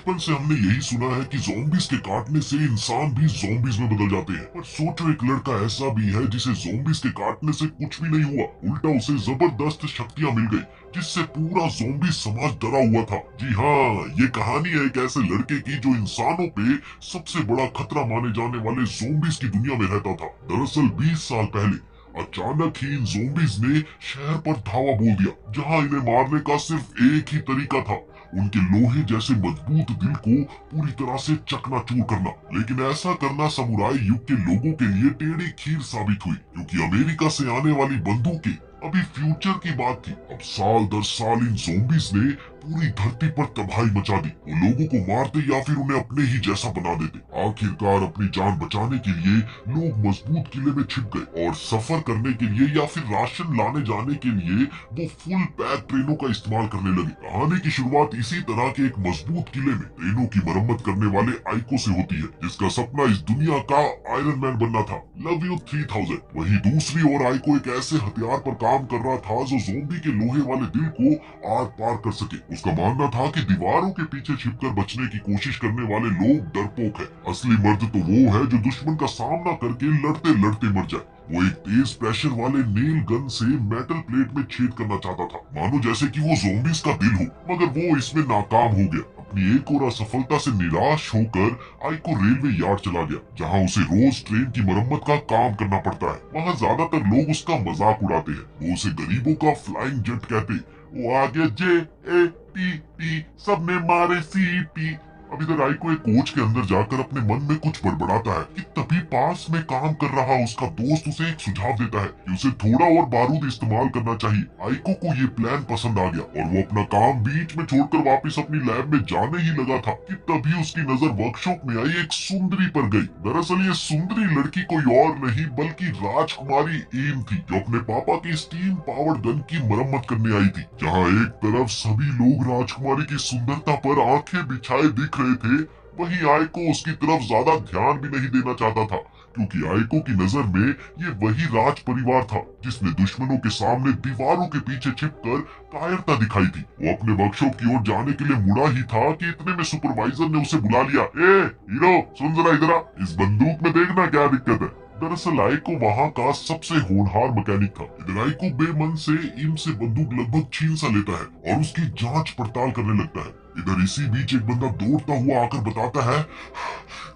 बचपन से हमने यही सुना है कि ज़ॉम्बीज़ के काटने से इंसान भी ज़ॉम्बीज़ में बदल जाते हैं। पर सोचो, एक लड़का ऐसा भी है जिसे ज़ॉम्बीज़ के काटने से कुछ भी नहीं हुआ, उल्टा उसे जबरदस्त शक्तियां मिल गई, जिससे पूरा ज़ॉम्बी समाज डरा हुआ था। जी हाँ, ये कहानी है एक ऐसे लड़के की जो इंसानों पे सबसे बड़ा खतरा माने जाने वाले ज़ॉम्बीज़ की दुनिया में रहता था। दरअसल 20 साल पहले अचानक ही इन ज़ॉम्बीज़ ने शहर पर धावा बोल दिया, जहां इन्हें मारने का सिर्फ एक ही तरीका था, उनके लोहे जैसे मजबूत दिल को पूरी तरह से चकनाचूर करना। लेकिन ऐसा करना समुराई युग के लोगों के लिए टेढ़ी खीर साबित हुई, क्योंकि अमेरिका से आने वाली बंदूकें अभी फ्यूचर की बात थी। अब साल दर साल इन ज़ॉम्बीज़ ने पूरी धरती पर तबाही मचा दी। वो लोगों को मारते या फिर उन्हें अपने ही जैसा बना देते। आखिरकार अपनी जान बचाने के लिए लोग मजबूत किले में छिप गए और सफर करने के लिए या फिर राशन लाने जाने के लिए वो फुल पैक ट्रेनों का इस्तेमाल करने लगे। कहानी की शुरुआत इसी तरह के एक मजबूत किले में ट्रेनों की मरम्मत करने वाले आइको से होती है, जिसका सपना इस दुनिया का आयरन मैन बनना था। Love you 3000। वहीं दूसरी ओर आइको एक ऐसे हथियार पर काम कर रहा था जो ज़ॉम्बी के लोहे वाले दिल को आर पार कर सके। उसका मानना था कि दीवारों के पीछे छिपकर बचने की कोशिश करने वाले लोग डरपोक है। असली मर्द तो वो है जो दुश्मन का सामना करके लड़ते लड़ते मर जाए। वो एक तेज प्रेशर वाले नेल गन से मेटल प्लेट में छेद करना चाहता था, मानो जैसे कि वो ज़ॉम्बीज़ का दिल हो, मगर वो इसमें नाकाम हो गया। अपनी एक और असफलता से निराश होकर आइको रेलवे यार्ड चला गया, जहां उसे रोज ट्रेन की मरम्मत का काम करना पड़ता है। वहां ज्यादातर लोग उसका मजाक उड़ाते हैं, वो उसे गरीबों का फ्लाइंग जेट कहते। वो आगे JATT सबने मारे CP। अब इधर आइको एक कोच के अंदर जाकर अपने मन में कुछ बड़बड़ाता है कि तभी पास में काम कर रहा उसका दोस्त उसे एक सुझाव देता है कि उसे थोड़ा और बारूद इस्तेमाल करना चाहिए। आइको को ये प्लान पसंद आ गया और वो अपना काम बीच में छोड़कर वापस अपनी लैब में जाने ही लगा था कि तभी उसकी नजर वर्कशॉप में आई एक सुंदरी पर गई। दरअसल ये सुंदरी लड़की कोई और नहीं बल्कि राजकुमारी एम थी, जो अपने पापा की स्टीम पावर्ड गन की मरम्मत करने आई थी। जहाँ एक तरफ सभी लोग राजकुमारी की सुंदरता पर आंखें बिछाए दिख रहे थे, वहीं आइको उसकी तरफ ज्यादा ध्यान भी नहीं देना चाहता था, क्योंकि आइको की नजर में ये वही राज परिवार था जिसने दुश्मनों के सामने दीवारों के पीछे छिपकर कायरता दिखाई थी। वो अपने वर्कशॉप की ओर जाने के लिए मुड़ा ही था कि इतने में सुपरवाइजर ने उसे बुला लिया। ए हीरो, सुन जरा इधर आ, इस बंदूक में देखना क्या दिक्कत है। दरअसल आइको वहाँ का सबसे होनहार मैकेनिक था। इधर आइको बेमन से इम से बंदूक लगभग छीन सा लेता है और उसकी जांच पड़ताल करने लगता है। इधर इसी बीच एक बंदा दौड़ता हुआ आकर बताता है,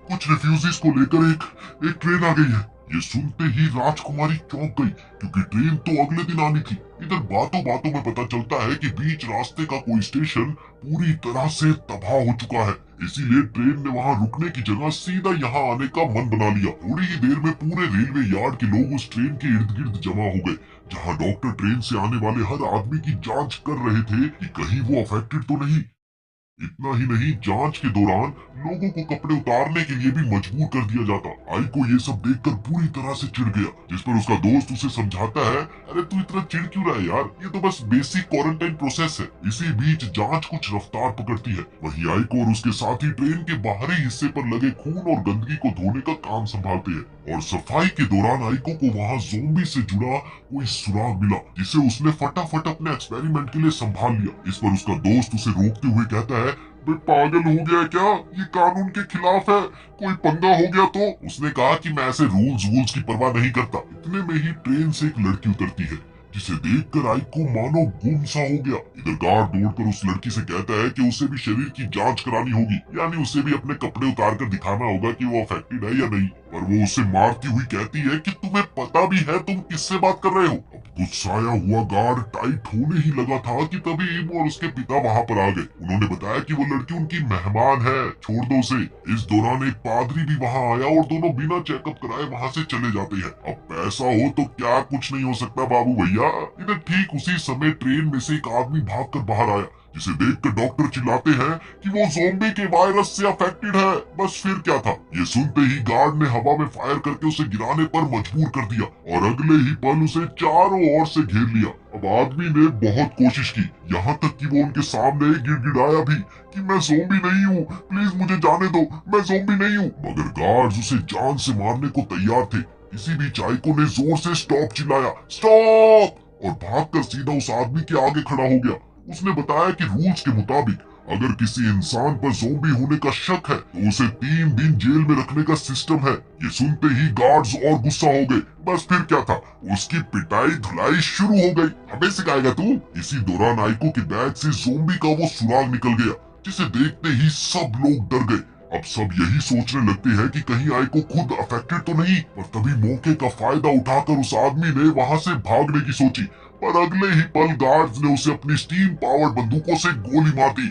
कुछ रिफ्यूजीज को लेकर एक ट्रेन आ गई है। ये सुनते ही राजकुमारी चौंक गई, क्योंकि ट्रेन तो अगले दिन आनी थी। इधर बातों बातों में पता चलता है कि बीच रास्ते का कोई स्टेशन पूरी तरह से तबाह हो चुका है, इसीलिए ट्रेन ने वहां रुकने की जगह सीधा यहाँ आने का मन बना लिया। थोड़ी ही देर में पूरे रेलवे यार्ड के लोग उस ट्रेन के इर्द गिर्द जमा हो गए, जहाँ डॉक्टर ट्रेन से आने वाले हर आदमी की जांच कर रहे थे कि कहीं वो अफेक्टेड तो नहीं। इतना ही नहीं, जांच के दौरान लोगों को कपड़े उतारने के लिए भी मजबूर कर दिया जाता। आइको ये सब देखकर पूरी तरह से चिढ़ गया, जिस पर उसका दोस्त उसे समझाता है, अरे तू इतना चिढ़ क्यों रहा है यार, ये तो बस बेसिक क्वारंटाइन प्रोसेस है। इसी बीच जांच कुछ रफ्तार पकड़ती है। वहीं आइको और उसके साथी ट्रेन के बाहरी हिस्से पर लगे खून और गंदगी को धोने का काम संभालते हैं। और सफाई के दौरान आइको को वहाँ ज़ॉम्बी से जुड़ा कोई सुराग मिला, जिसे उसने फटाफट अपने एक्सपेरिमेंट के लिए संभाल लिया। इस पर उसका दोस्त उसे रोकते हुए कहता है, बे पागल हो गया क्या, ये कानून के खिलाफ है, कोई पंगा हो गया तो। उसने कहा कि मैं ऐसे रूल्स की परवाह नहीं करता। इतने में ही ट्रेन से एक लड़की उतरती है, जिसे देखकर आइको मानो गुम सा हो गया। इधर गार्ड दौड़कर उस लड़की से कहता है कि उसे भी शरीर की जांच करानी होगी, यानी उसे भी अपने कपड़े उतार कर दिखाना होगा कि वो अफेक्टेड है या नहीं। पर वो उसे मारती हुई कहती है कि तुम्हें पता भी है तुम किससे बात कर रहे हो। अब गुस्साया हुआ गार्ड टाइट होने ही लगा था कि तभी इम और उसके पिता वहां पर आ गए। उन्होंने बताया कि वो लड़की उनकी मेहमान है, छोड़ दो उसे। इस दौरान एक पादरी भी वहां आया और दोनों बिना चेकअप कराए वहां से चले जाते हैं। अब पैसा हो तो क्या कुछ नहीं हो सकता बाबू भैया। इधर ठीक उसी समय ट्रेन में से एक आदमी भागकर बाहर आया, जिसे देखकर डॉक्टर चिल्लाते हैं कि वो ज़ॉम्बी के वायरस से अफेक्टेड है। बस फिर क्या था, ये सुनते ही गार्ड ने हवा में फायर करके उसे गिराने पर मजबूर कर दिया और अगले ही पल उसे चारों ओर से घेर लिया। अब आदमी ने बहुत कोशिश की, यहाँ तक कि वो उनके सामने गिड़गिड़ाया भी कि मैं ज़ॉम्बी नहीं हूँ, प्लीज मुझे जाने दो, मैं ज़ॉम्बी नहीं हूँ। मगर गार्ड्स उसे जान से मारने को तैयार थे। इसी बीच आइको ने जोर से स्टॉप चिल्लाया, स्टॉप, और भागकर सीधा उस आदमी के आगे खड़ा हो गया। उसने बताया कि रूल्स के मुताबिक अगर किसी इंसान पर ज़ॉम्बी होने का शक है तो उसे 3 दिन जेल में रखने का सिस्टम है। ये सुनते ही गार्ड्स और गुस्सा हो गए। बस फिर क्या था, उसकी पिटाई धुलाई शुरू हो गई। हमें सिखाएगा तू। इसी दौरान आइको के बैग से ज़ॉम्बी का वो सुराग निकल गया, जिसे देखते ही सब लोग डर गए। अब सब यही सोचने लगते हैं कि कहीं आइको खुद अफेक्टेड तो नहीं। पर तभी मौके का फायदा उठाकर उस आदमी ने वहां से भागने की सोची, पर अगले ही पल गार्ड्स ने उसे अपनी स्टीम पावर्ड बंदूकों से गोली मार दी,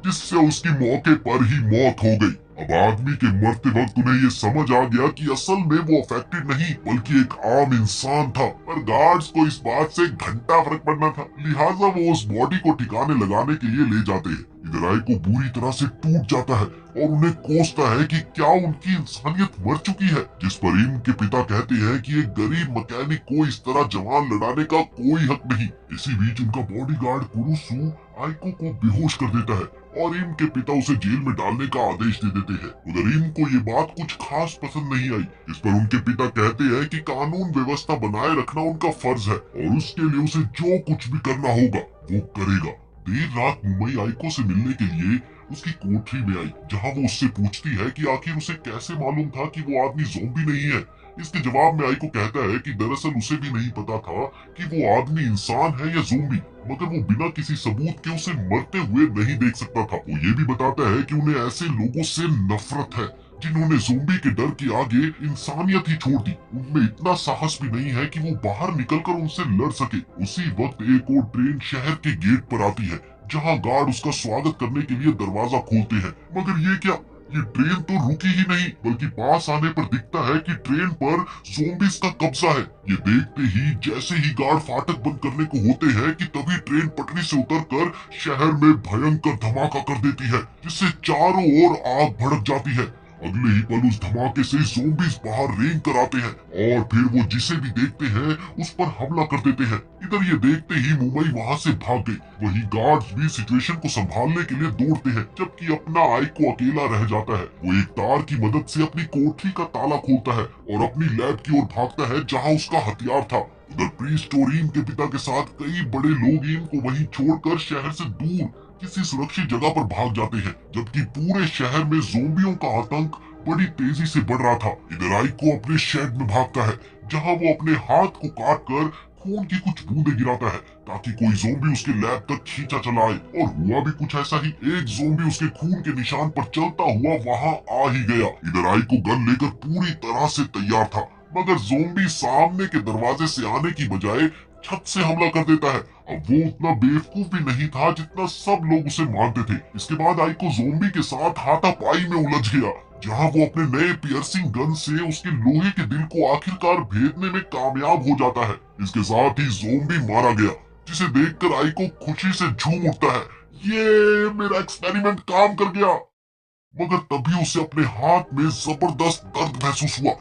जिससे उसकी मौके पर ही मौत हो गई। अब आदमी के मरते वक्त उन्हें ये समझ आ गया कि असल में वो अफेक्टेड नहीं बल्कि एक आम इंसान था। पर गार्ड्स को इस बात से घंटा फर्क पड़ना था, लिहाजा वो उस बॉडी को ठिकाने लगाने के लिए ले जाते हैं। इधर आइको बुरी तरह से टूट जाता है और उन्हें कोसता है कि क्या उनकी इंसानियत मर चुकी है। जिस पर इनके पिता कहते हैं कि एक गरीब मैकेनिक को इस तरह जवान लड़ाने का कोई हक नहीं। इसी बीच उनका बॉडीगार्ड कुरुसु आइको को बेहोश कर देता है और इनके पिता उसे जेल में डालने का आदेश दे देते हैं। उधर इनको ये बात कुछ खास पसंद नहीं आई। इस पर उनके पिता कहते हैं कि कानून व्यवस्था बनाए रखना उनका फर्ज है और उसके लिए उसे जो कुछ भी करना होगा वो करेगा। देर रात मुंबई आइको से मिलने के लिए उसकी कोठरी में आई, जहां वो उससे पूछती है कि आखिर उसे कैसे मालूम था कि वो आदमी ज़ॉम्बी नहीं है। इसके जवाब में आइको कहता है कि दरअसल उसे भी नहीं पता था कि वो आदमी इंसान है या ज़ॉम्बी, मगर वो बिना किसी सबूत के उसे मरते हुए नहीं देख सकता था। वो ये भी बताता है कि उन्हें ऐसे लोगों से नफरत है जिन्होंने ज़ॉम्बी के डर के आगे इंसानियत ही छोड़ दी। उनमें इतना साहस भी नहीं है कि वो बाहर निकलकर उनसे लड़ सके। उसी वक्त एक और ट्रेन शहर के गेट पर आती है, जहां गार्ड उसका स्वागत करने के लिए दरवाजा खोलते हैं। मगर ये क्या, ये ट्रेन तो रुकी ही नहीं, बल्कि पास आने पर दिखता है कि ट्रेन पर ज़ॉम्बीज़ का कब्जा है। ये देखते ही जैसे ही गार्ड फाटक बंद करने को होते हैं कि तभी ट्रेन पटरी से उतरकर शहर में भयंकर धमाका कर देती है, जिससे चारों ओर आग भड़क जाती है। अगले ही पल उस धमाके से ज़ॉम्बीज़ बाहर रेंग कर आते हैं और फिर वो जिसे भी देखते हैं उस पर हमला कर देते हैं। इधर ये देखते ही मुंबई वहां से भाग गई। वहीं गार्ड्स भी सिचुएशन को संभालने के लिए दौड़ते हैं, जबकि अपना आइको अकेला रह जाता है। वो एक तार की मदद से अपनी कोठरी का ताला खोलता है और अपनी लैब की ओर भागता है, जहाँ उसका हथियार था। उधर प्रीस्ट और ईन के पिता के साथ कई बड़े लोग ईन को वहीं छोड़कर शहर से दूर किसी सुरक्षित जगह पर भाग जाते हैं, जबकि पूरे शहर में ज़ॉम्बियों का आतंक बड़ी तेजी से बढ़ रहा था। इधर आइको अपने शेड में भागता है, जहां वो अपने हाथ को काट कर खून की कुछ बूंदें गिराता है ताकि कोई ज़ॉम्बी उसके लैब तक खींचा चला आए। और हुआ भी कुछ ऐसा ही। एक ज़ॉम्बी उसके खून के निशान पर चलता हुआ वहां आ ही गया। इधर आइको गन लेकर पूरी तरह से तैयार था, मगर ज़ॉम्बी सामने के दरवाजे से आने की बजाय छत से हमला कर देता है। अब वो उतना बेवकूफ भी नहीं था जितना सब लोग उसे मानते थे। इसके बाद आइको ज़ॉम्बी के साथ हाथापाई में उलझ गया, जहां वो अपने नए पियर्सिंग गन से उसके लोहे के दिल को आखिरकार भेदने में कामयाब हो जाता है। इसके साथ ही ज़ॉम्बी मारा गया, जिसे देखकर आइको खुशी से झूम उठता है। ये मेरा एक्सपेरिमेंट काम कर गया। मगर तभी उसे अपने हाथ में जबरदस्त दर्द महसूस हुआ।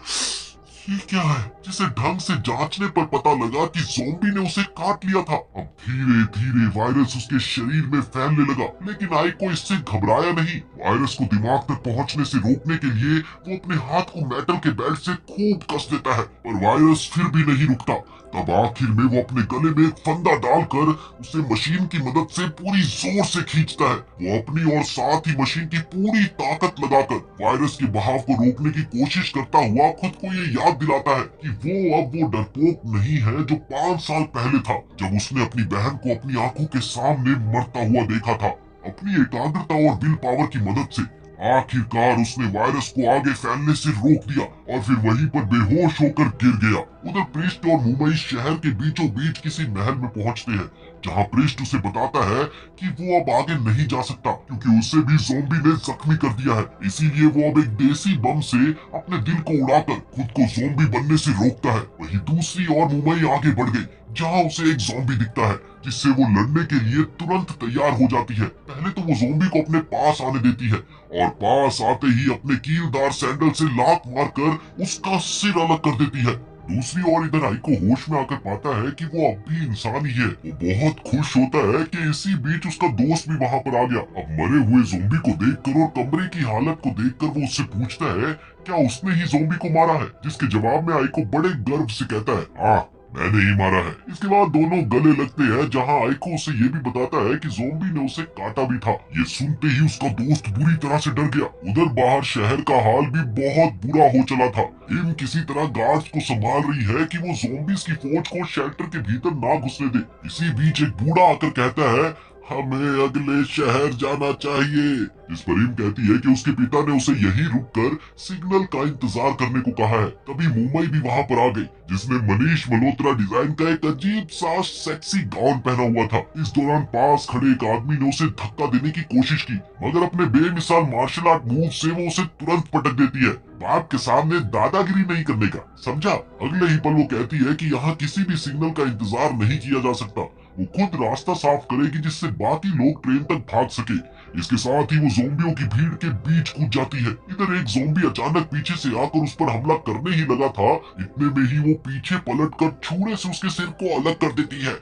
ये क्या है, जिसे ढंग से जांचने पर पता लगा कि ज़ॉम्बी ने उसे काट लिया था। अब धीरे धीरे वायरस उसके शरीर में फैलने लगा, लेकिन आइको इससे घबराया नहीं। वायरस को दिमाग तक पहुंचने से रोकने के लिए वो अपने हाथ को मेटल के बेल्ट से खूब कस देता है, पर वायरस फिर भी नहीं रुकता। तब आखिर में वो अपने गले में एक फंदा डालकर उसे मशीन की मदद से पूरी जोर से खींचता है। वो अपनी और साथ ही मशीन की पूरी ताकत लगाकर वायरस के बहाव को रोकने की कोशिश करता हुआ खुद को ये याद दिलाता है कि वो अब वो डरपोक नहीं है जो 5 साल पहले था, जब उसने अपनी बहन को अपनी आंखों के सामने मरता हुआ देखा था। अपनी एकाग्रता और विल पावर की मदद से आखिरकार उसने वायरस को आगे फैलने से रोक दिया और फिर वहीं पर बेहोश होकर गिर गया। उधर प्रिस्ट और मुंबई शहर के बीचों बीच किसी महल में पहुंचते हैं, जहां प्रिस्ट उसे बताता है कि वो अब आगे नहीं जा सकता क्योंकि उसे भी ज़ॉम्बी ने जख्मी कर दिया है। इसीलिए वो अब एक देसी बम से अपने दिल को उड़ाकर खुद को ज़ॉम्बी बनने से रोकता है। वहीं दूसरी ओर मुंबई आगे बढ़ गई, जहां उसे एक ज़ॉम्बी दिखता है, जिससे वो लड़ने के लिए तुरंत तैयार हो जाती है। पहले तो वो ज़ॉम्बी को अपने पास आने देती है और पास आते ही अपने कीलदार सैंडल से लात मारकर उसका सिर अलग कर देती है। दूसरी ओर इधर आइको होश में आकर पाता है कि वो अब भी इंसान ही है। वो बहुत खुश होता है कि इसी बीच उसका दोस्त भी वहां पर आ गया। अब मरे हुए ज़ॉम्बी को देखकर और कमरे की हालत को देखकर वो उससे पूछता है क्या उसने ही ज़ॉम्बी को मारा है, जिसके जवाब में आइको बड़े गर्व से कहता है मैंने ही मारा है। इसके बाद दोनों गले लगते हैं, जहां आइको उसे ये भी बताता है कि ज़ॉम्बी ने उसे काटा भी था। ये सुनते ही उसका दोस्त बुरी तरह से डर गया। उधर बाहर शहर का हाल भी बहुत बुरा हो चला था। इम किसी तरह गार्ड्स को संभाल रही है कि वो ज़ॉम्बीज की फौज को शेल्टर के भीतर ना घुसने दे। इसी बीच एक बूढ़ा आकर कहता है, हमें अगले शहर जाना चाहिए। इस पर इम कहती है कि उसके पिता ने उसे यहीं रुककर सिग्नल का इंतजार करने को कहा है। तभी मुंबई भी वहां पर आ गई, जिसने मनीष मल्होत्रा डिजाइन का एक अजीब सा सेक्सी गाउन पहना हुआ था। इस दौरान पास खड़े एक आदमी ने उसे धक्का देने की कोशिश की, मगर अपने बेमिसाल मार्शल आर्ट मूव से वो उसे तुरंत पटक देती है। बाप के सामने दादागिरी नहीं करने का, समझा। अगले ही पल वो कहती है कि यहाँ किसी भी सिग्नल का इंतजार नहीं किया जा सकता। वो खुद रास्ता साफ करेगी जिससे बाकी लोग ट्रेन तक भाग सके। इसके साथ ही वो ज़ॉम्बियों की भीड़ के बीच कूद जाती है। इधर एक ज़ॉम्बी अचानक पीछे से आकर उस पर हमला करने ही लगा था, इतने में ही वो पीछे पलटकर छुरे से उसके सिर को अलग कर देती है।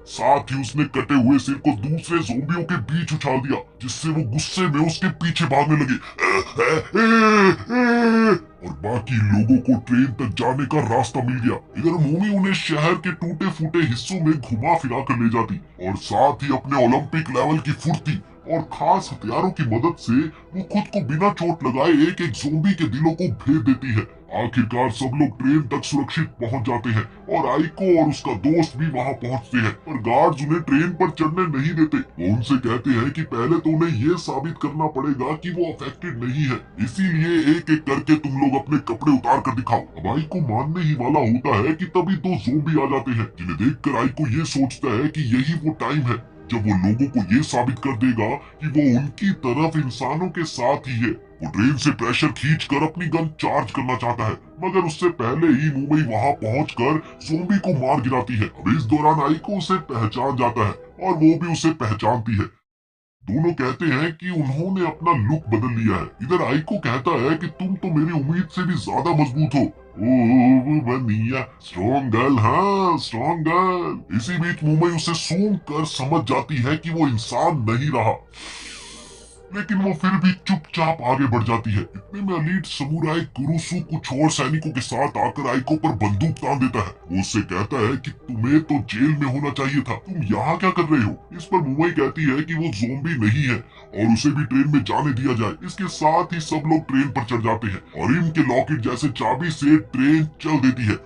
साथ ही उसने कटे हुए सिर को दूसरे ज़ॉम्बियों के बीच उछाल दिया, जिससे वो गुस्से में उसके पीछे भागने लगे। और बाकी लोगों को ट्रेन तक जाने का रास्ता मिल गया। इधर मूमी उन्हें शहर के टूटे फूटे हिस्सों में घुमा फिरा कर ले जाती और साथ ही अपने ओलंपिक लेवल की फुर्ती और खास हथियारों की मदद से वो खुद को बिना चोट लगाए एक एक ज़ॉम्बी के दिलों को भेद देती है। आखिरकार सब लोग ट्रेन तक सुरक्षित पहुंच जाते हैं और आइको और उसका दोस्त भी वहां पहुंचते हैं, पर गार्ड्स उन्हें ट्रेन पर चढ़ने नहीं देते। वो उनसे कहते हैं कि पहले तो उन्हें ये साबित करना पड़ेगा कि वो अफेक्टेड नहीं है, इसीलिए एक एक करके तुम लोग अपने कपड़े उतार कर दिखाओ। अब आइको मानने ही वाला होता है कि तभी दो ज़ॉम्बी आ जाते हैं, जिन्हें देखकर आइको ये सोचता है कि यही वो टाइम है जब वो लोगों को ये साबित कर देगा कि वो उनकी तरफ इंसानों के साथ ही है। वो ट्रेन से प्रेशर खींचकर अपनी गन चार्ज करना चाहता है, मगर उससे पहले ही मुंबई वहां पहुंचकर ज़ॉम्बी को मार गिराती है। अब इस दौरान आइको उसे पहचान जाता है और वो भी उसे पहचानती है। दोनों कहते हैं कि उन्होंने अपना लुक बदल लिया है। इधर आइको कहता है कि तुम तो मेरी उम्मीद से भी ज्यादा मजबूत हो। ओह बनिया, स्ट्रॉन्ग गर्ल, हाँ स्ट्रॉन्ग गर्ल। इसी बीच मुंबई उसे सूंघ कर समझ जाती है कि वो इंसान नहीं रहा, लेकिन वो फिर भी चुपचाप आगे बढ़ जाती है। इतने में एलीट समुराई कुरुसु कुछ और सैनिकों के साथ आकर आइको पर बंदूक तान देता है। वो उससे कहता है कि तुम्हें तो जेल में होना चाहिए था, तुम यहाँ क्या कर रहे हो। इस पर मुंबई कहती है कि वो ज़ॉम्बी नहीं है और उसे भी ट्रेन में जाने दिया जाए। इसके साथ ही सब लोग ट्रेन पर चढ़ जाते हैं और इम के लॉकेट जैसे चाबी से ट्रेन चल देती है।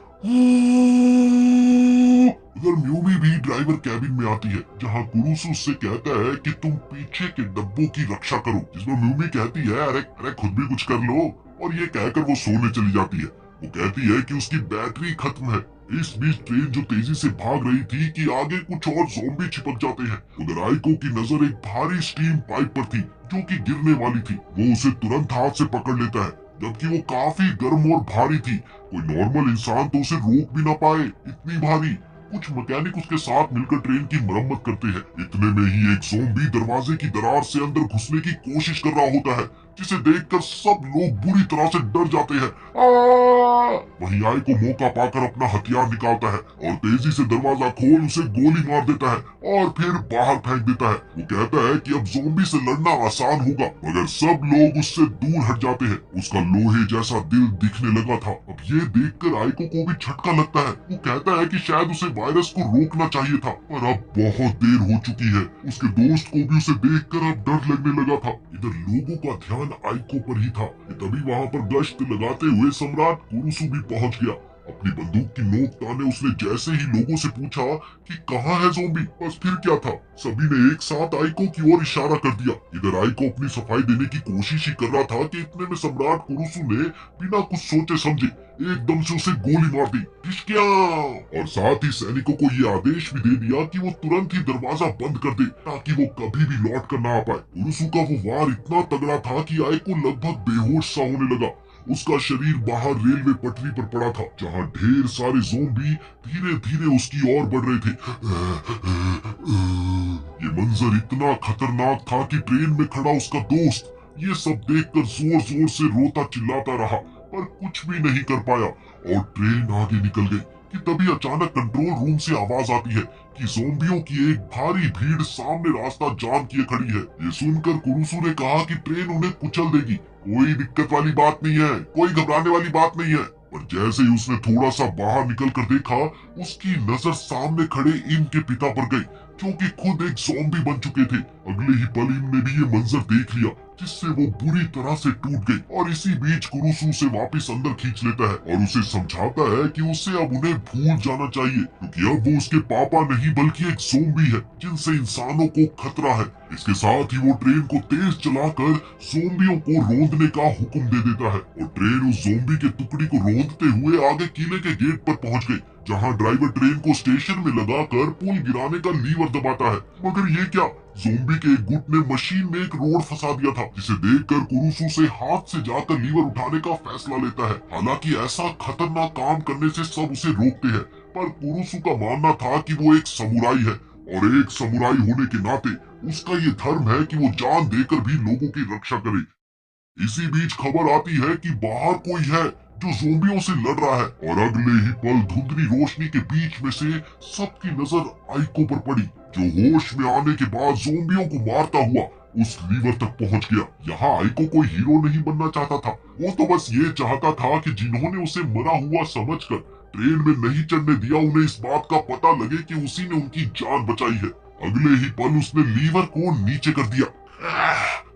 उधर म्यूमी भी ड्राइवर कैबिन में आती है, जहां कुरुसु उससे कहता है कि तुम पीछे के डब्बों की रक्षा करो, जिसमें म्यूमी कहती है अरे अरे खुद भी कुछ कर लो, और ये कहकर वो सोने चली जाती है। वो कहती है कि उसकी बैटरी खत्म है। इस बीच ट्रेन जो तेजी से भाग रही थी कि आगे कुछ और ज़ॉम्बी छिपक जाते हैं। उधर आइको की नजर एक भारी स्टीम पाइप पर थी जो कि गिरने वाली थी। वो उसे तुरंत हाथ से पकड़ लेता है, जबकि वो काफी गर्म और भारी थी। कोई नॉर्मल इंसान तो उसे रोक भी ना पाए, इतनी भारी। कुछ मैकेनिक उसके साथ मिलकर ट्रेन की मरम्मत करते हैं। इतने में ही एक ज़ॉम्बी दरवाजे की दरार से अंदर घुसने की कोशिश कर रहा होता है, जिसे देखकर सब लोग बुरी तरह से डर जाते हैं। वहीं आई को मौका पाकर अपना हथियार निकालता है और तेजी से दरवाजा खोल उसे गोली मार देता है और फिर बाहर फेंक देता है। वो कहता है कि अब ज़ॉम्बी से लड़ना आसान होगा, मगर सब लोग उससे दूर हट जाते हैं। उसका लोहे जैसा दिल दिखने लगा था। अब ये देखकर आइको को भी झटका लगता है। वो कहता है कि शायद उसे वायरस को रोकना चाहिए था, पर अब बहुत देर हो चुकी है। उसके दोस्त को भी उसे देखकर अब डर लगने लगा था। इधर लोगों का ध्यान आइको पर ही था। तभी वहां पर गश्त लगाते हुए सम्राट कुरुसु भी पहुंच गया। अपनी बंदूक की नोक ताने उसने जैसे ही लोगों से पूछा कि कहाँ है ज़ॉम्बी, बस फिर क्या था, सभी ने एक साथ आइको की ओर इशारा कर दिया। इधर आइको अपनी सफाई देने की कोशिश ही कर रहा था कि इतने में सम्राट कुरुसु ने बिना कुछ सोचे समझे एकदम से उसे गोली मार दी। और साथ ही सैनिकों को ये आदेश भी दे दिया कि वो तुरंत ही दरवाजा बंद कर दे, ताकि वो कभी भी लौट कर ना आ पाए। कुरुसु का वो वार इतना तगड़ा था कि आइको लगभग बेहोश सा होने लगा। उसका शरीर बाहर रेलवे पटरी पर पड़ा था, जहां ढेर सारे ज़ॉम्बी धीरे धीरे उसकी ओर बढ़ रहे थे। ये मंजर इतना खतरनाक था कि ट्रेन में खड़ा उसका दोस्त ये सब देखकर जोर जोर से रोता चिल्लाता रहा, पर कुछ भी नहीं कर पाया और ट्रेन आगे निकल गई। कि तभी अचानक कंट्रोल रूम से आवाज आती है कि ज़ॉम्बियों की एक भारी भीड़ सामने रास्ता जाम किए खड़ी है। ये सुनकर कुरुसु ने कहा कि ट्रेन उन्हें कुचल देगी। कोई दिक्कत वाली बात नहीं है, कोई घबराने वाली बात नहीं है। पर जैसे ही उसने थोड़ा सा बाहर निकल कर देखा, उसकी नजर सामने खड़े इम के पिता पर गई, जो कि खुद एक ज़ॉम्बी बन चुके थे। अगले ही पल इम ने भी ये मंजर देख लिया, जिससे वो बुरी तरह से टूट गई। और इसी बीच कुरुसु उसे वापस अंदर खींच लेता है और उसे समझाता है कि उसे अब उन्हें भूल जाना चाहिए, क्योंकि अब वो उसके पापा नहीं बल्कि एक ज़ॉम्बी है जिनसे इंसानों को खतरा है। इसके साथ ही वो ट्रेन को तेज चलाकर ज़ॉम्बियों को रोंदने का हुक्म दे देता है और ट्रेन उस ज़ॉम्बी के टुकड़ी को रोंदते हुए आगे किले के गेट पर पहुंच गई, जहां ड्राइवर ट्रेन को स्टेशन में लगाकर पुल गिराने का लीवर दबाता है। मगर ये क्या, ज़ॉम्बी के एक गुट ने मशीन में एक रोड फंसा दिया था, जिसे देखकर कुरुसु से हाथ से जाकर लीवर उठाने का फैसला लेता है। हालांकि ऐसा खतरनाक काम करने से सब उसे रोकते हैं, पर कुरुसु का मानना था कि वो एक समुराई है और एक समुराई होने के नाते उसका ये धर्म है कि वो जान देकर भी लोगों की रक्षा करे। इसी बीच खबर आती है कि बाहर कोई है जो ज़ॉम्बियों से लड़ रहा है, और अगले ही पल धुंधली रोशनी के बीच में से सबकी नजर आइको पर पड़ी, जो होश में आने के बाद ज़ॉम्बियों को मारता हुआ उस लीवर तक पहुंच गया। यहाँ आइको कोई हीरो नहीं बनना चाहता था, वो तो बस ये चाहता था कि जिन्होंने उसे मरा हुआ समझकर ट्रेन में नहीं चढ़ने दिया, उन्हें इस बात का पता लगे कि उसी ने उनकी जान बचाई है। अगले ही पल उसने लीवर को नीचे कर दिया,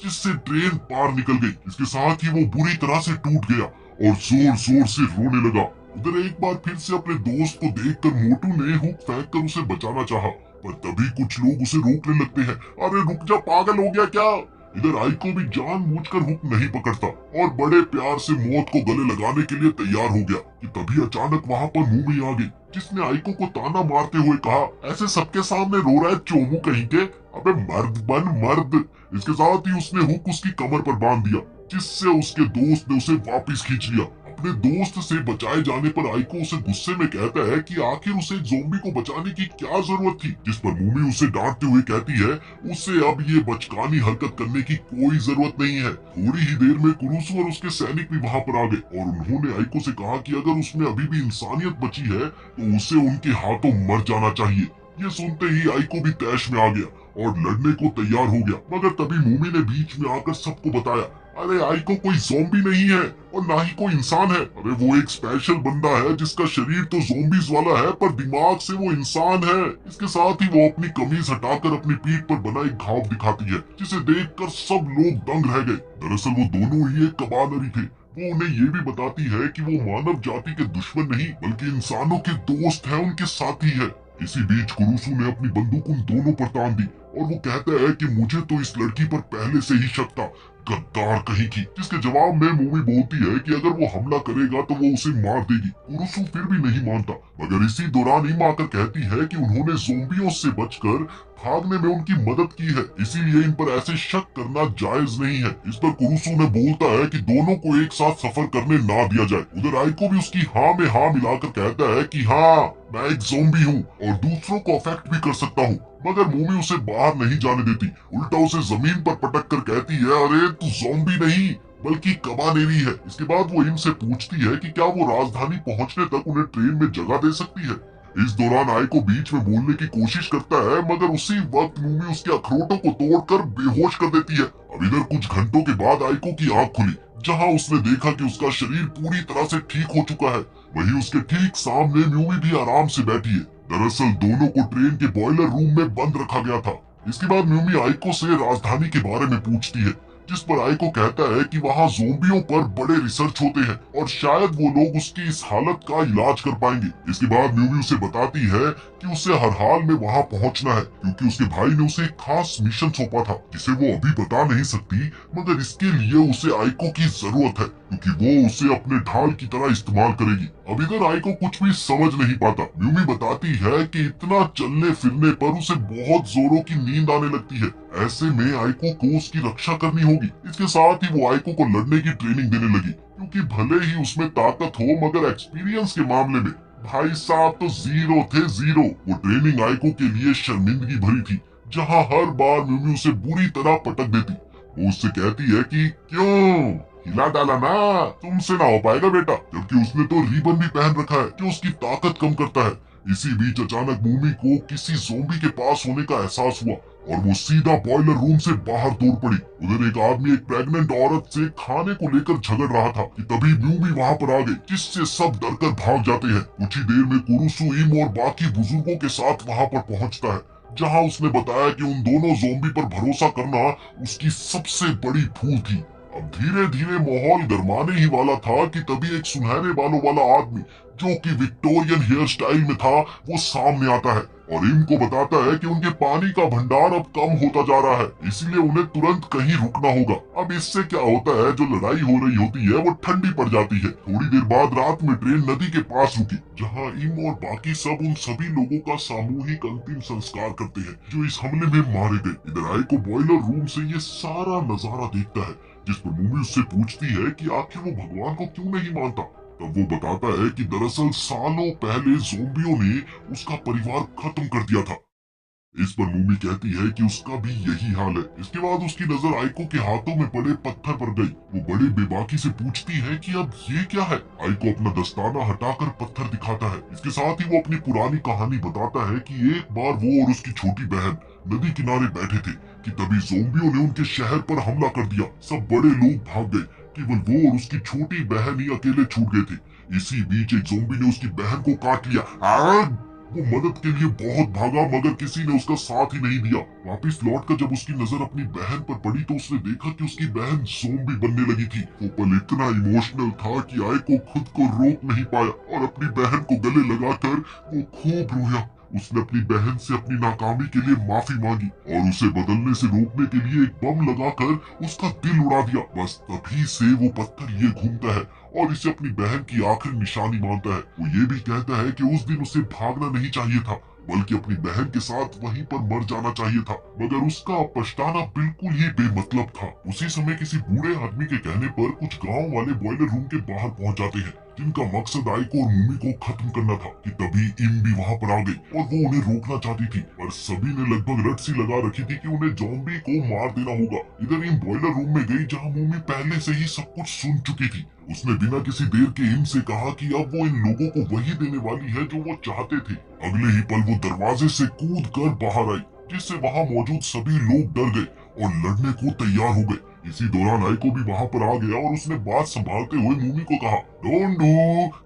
जिससे ट्रेन पार निकल गई। इसके साथ ही वो बुरी तरह से टूट गया और जोर जोर से रोने लगा। उधर एक बार फिर से अपने दोस्त को देखकर मोटू ने हुक फेंक कर उसे बचाना चाहा, पर तभी कुछ लोग उसे रोकने लगते हैं। अरे रुक जा, पागल हो गया क्या? इधर आइको भी जानबूझकर हुक नहीं पकड़ता और बड़े प्यार से मौत को गले लगाने के लिए तैयार हो गया कि तभी अचानक वहाँ पर मूमी आ गई, जिसने आइको को ताना मारते हुए कहा, ऐसे सबके सामने रो रहा है चोमू कहीं के, अबे मर्द बन मर्द। इसके साथ ही उसने हुक उसकी कमर पर बांध दिया, जिससे उसके दोस्त ने उसे वापस खींच लिया। अपने दोस्त से बचाए जाने पर आइको उसे गुस्से में कहता है कि आखिर उसे ज़ॉम्बी को बचाने की क्या जरूरत थी, जिस पर मूमी उसे डांटते हुए कहती है उसे अब ये बचकानी हरकत करने की कोई जरूरत नहीं है। थोड़ी ही देर में कुरुसु और उसके सैनिक भी वहां पर आ गए और उन्होंने आइको से कहा कि अगर उसमें अभी भी इंसानियत बची है तो उसे उनके हाथों मर जाना चाहिए। ये सुनते ही आइको भी तैश में आ गया और लड़ने को तैयार हो गया, मगर तभी मूमी ने बीच में आकर सबको बताया, अरे आइको कोई ज़ॉम्बी नहीं है और ना ही कोई इंसान है, अरे वो एक स्पेशल बंदा है जिसका शरीर तो ज़ॉम्बीज वाला है पर दिमाग से वो इंसान है। इसके साथ ही वो अपनी कमीज हटाकर अपनी पीठ पर बना एक घाव दिखाती है, जिसे देखकर सब लोग दंग रह गए। दरअसल वो दोनों ही एक कबालरी थे। वो उन्हें ये भी बताती है कि वो मानव जाति के दुश्मन नहीं बल्कि इंसानों के दोस्त है, उनके साथी है। इसी बीच कुरुसु ने अपनी बंदूक उन दोनों पर तान दी और वो कहता है कि मुझे तो इस लड़की पर पहले से ही शक था, गद्दार कहीं की। जिसके जवाब में मूमी बोलती है कि अगर वो हमला करेगा तो वो उसे मार देगी। कुरुसु फिर भी नहीं मानता, मगर इसी दौरान इम आकर कहती है कि उन्होंने ज़ॉम्बियों से बचकर भागने में उनकी मदद की है, इसीलिए इन पर ऐसे शक करना जायज नहीं है। इस पर कुरुसु ने बोलता है कि दोनों को एक साथ सफर करने ना दिया जाए। उधर आइको भी उसकी हाँ में हाँ मिलाकर कहता है कि हाँ मैं एक ज़ॉम्बी हूँ और दूसरों को अफेक्ट भी कर सकता हूँ, मगर मूमी उसे बाहर नहीं जाने देती। उल्टा उसे जमीन पर पटक कर कहती है, अरे तू ज़ॉम्बी नहीं बल्कि कबानेरी है। इसके बाद वो इम से पूछती है कि क्या वो राजधानी पहुंचने तक उन्हें ट्रेन में जगह दे सकती है। इस दौरान आइको बीच में बोलने की कोशिश करता है, मगर उसी वक्त मूमी उसके अखरोटों को तोड़कर बेहोश कर देती है। अब इधर कुछ घंटों के बाद आइको की आंख खुली, जहां उसने देखा कि उसका शरीर पूरी तरह से ठीक हो चुका है। वहीं उसके ठीक सामने म्यूमी भी आराम से बैठी है। दरअसल दोनों को ट्रेन के बॉयलर रूम में बंद रखा गया था। इसके बाद म्यूमी आइको से राजधानी के बारे में पूछती है, जिस पर आइको कहता है कि वहाँ ज़ॉम्बियों पर बड़े रिसर्च होते हैं और शायद वो लोग उसकी इस हालत का इलाज कर पाएंगे। इसके बाद म्यूमी उसे बताती है कि उसे हर हाल में वहाँ पहुँचना है, क्योंकि उसके भाई ने उसे एक खास मिशन सौंपा था जिसे वो अभी बता नहीं सकती, मगर इसके लिए उसे आइको की जरूरत है क्योंकि वो उसे अपने ढाल की तरह इस्तेमाल करेगी। अब इधर आइको कुछ भी समझ नहीं पाता। म्यूमी बताती है कि इतना चलने फिरने पर उसे बहुत जोरों की नींद आने लगती है, ऐसे में आइको को उसकी रक्षा करनी होगी। इसके साथ ही वो आइको को लड़ने की ट्रेनिंग देने लगी, क्योंकि भले ही उसमें ताकत हो मगर एक्सपीरियंस के मामले में भाई साहब तो जीरो थे, जीरो। वो ट्रेनिंग आइको के लिए शर्मिंदगी भरी थी, जहाँ हर बार म्यूमी उसे बुरी तरह पटक देती। वो उससे कहती है कि क्यों हिला डाला ना, तुमसे ना हो पाएगा बेटा, जबकि उसने तो रिबन भी पहन रखा है जो उसकी ताकत कम करता है। इसी बीच अचानक मूमी को किसी ज़ॉम्बी के पास होने का एहसास हुआ और वो सीधा बॉयलर रूम से बाहर दौड़ पड़ी। उधर एक आदमी एक प्रेग्नेंट औरत से खाने को लेकर झगड़ रहा था कि तभी म्यूमी वहां पर आ गई, जिससे सब डरकर भाग जाते हैं। कुछ ही देर में कुरुसु, इम और बाकी बुजुर्गों के साथ वहां पर पहुंचता है, जहां उसने बताया कि उन दोनों ज़ोंबी पर भरोसा करना उसकी सबसे बड़ी भूल थी। अब धीरे धीरे माहौल गरमाने ही वाला था कि तभी एक सुनहरे बालों वाला आदमी, जो कि विक्टोरियन हेयर स्टाइल में था, वो सामने आता है और इनको बताता है कि उनके पानी का भंडार अब कम होता जा रहा है, इसलिए उन्हें तुरंत कहीं रुकना होगा। अब इससे क्या होता है, जो लड़ाई हो रही होती है वो ठंडी पड़ जाती है। थोड़ी देर बाद रात में ट्रेन नदी के पास रुकी, जहां इम और बाकी सब उन सभी लोगों का सामूहिक अंतिम संस्कार करते हैं जो इस हमले में मारे गए। इधर आई को बॉयलर रूम से ये सारा नजारा देखता है, जिस पर मूमी उससे पूछती है कि आखिर वो भगवान को क्यों नहीं मानता। तब वो बताता है कि दरअसल सालों पहले ज़ोंबियों ने उसका परिवार खत्म कर दिया था। इस पर मूमी कहती है कि उसका भी यही हाल है। इसके बाद उसकी नजर आइको के हाथों में पड़े पत्थर पर गई। वो बड़े बेबाकी से पूछती है कि अब ये क्या है। आइको अपना दस्ताना हटाकर पत्थर दिखाता है। इसके साथ ही वो अपनी पुरानी कहानी बताता है कि एक बार वो और उसकी छोटी बहन नदी किनारे बैठे थे कि तभी ज़ोंबियों ने उनके शहर पर हमला कर दिया। सब बड़े लोग भाग गए, केवल वो और उसकी छोटी बहन ही अकेले छूट गए थे। इसी बीच एक ज़ोंबी ने उसकी बहन को काट लिया। वो मदद के लिए बहुत भागा, मगर किसी ने उसका साथ ही नहीं दिया। वापिस लौटकर जब उसकी नजर अपनी बहन पर पड़ी तो उसने देखा कि उसकी बहन ज़ोंबी बनने लगी थी। वो पल इतना इमोशनल था कि आइको खुद को रोक नहीं पाया और अपनी बहन को गले लगाकर वो खूब रोया। उसने अपनी बहन से अपनी नाकामी के लिए माफी मांगी और उसे बदलने से रोकने के लिए एक बम लगाकर उसका दिल उड़ा दिया। बस तभी से वो पत्थर ये घूमता है और इसे अपनी बहन की आखिरी निशानी मानता है। वो ये भी कहता है कि उस दिन उसे भागना नहीं चाहिए था, बल्कि अपनी बहन के साथ वहीं पर मर जाना चाहिए था, मगर उसका पछताना बिल्कुल ही बेमतलब था। उसी समय किसी बूढ़े आदमी के कहने पर कुछ गांव वाले बॉयलर रूम के बाहर पहुंच जाते हैं, जिनका मकसद आइको और मूमी को खत्म करना था कि तभी इम भी वहां पर आ गई और वो उन्हें रोकना चाहती थी, पर सभी ने लगभग रट सी लगा रखी थी कि उन्हें ज़ॉम्बी को मार देना होगा। इधर इम बॉयलर रूम में गई, जहां मूमी पहले से ही सब कुछ सुन चुकी थी। उसने बिना किसी देर के इम से कहा कि अब वो इन लोगों को वही देने वाली है जो वो चाहते थे। अगले ही पल वो दरवाजे से कूद कर बाहर आई, जिससे वहां मौजूद सभी लोग डर गए और लड़ने को तैयार हो गए। इसी दौरान आइको भी वहां पर आ गया और उसने बात संभालते हुए मूमी को कहा, डोंट डू,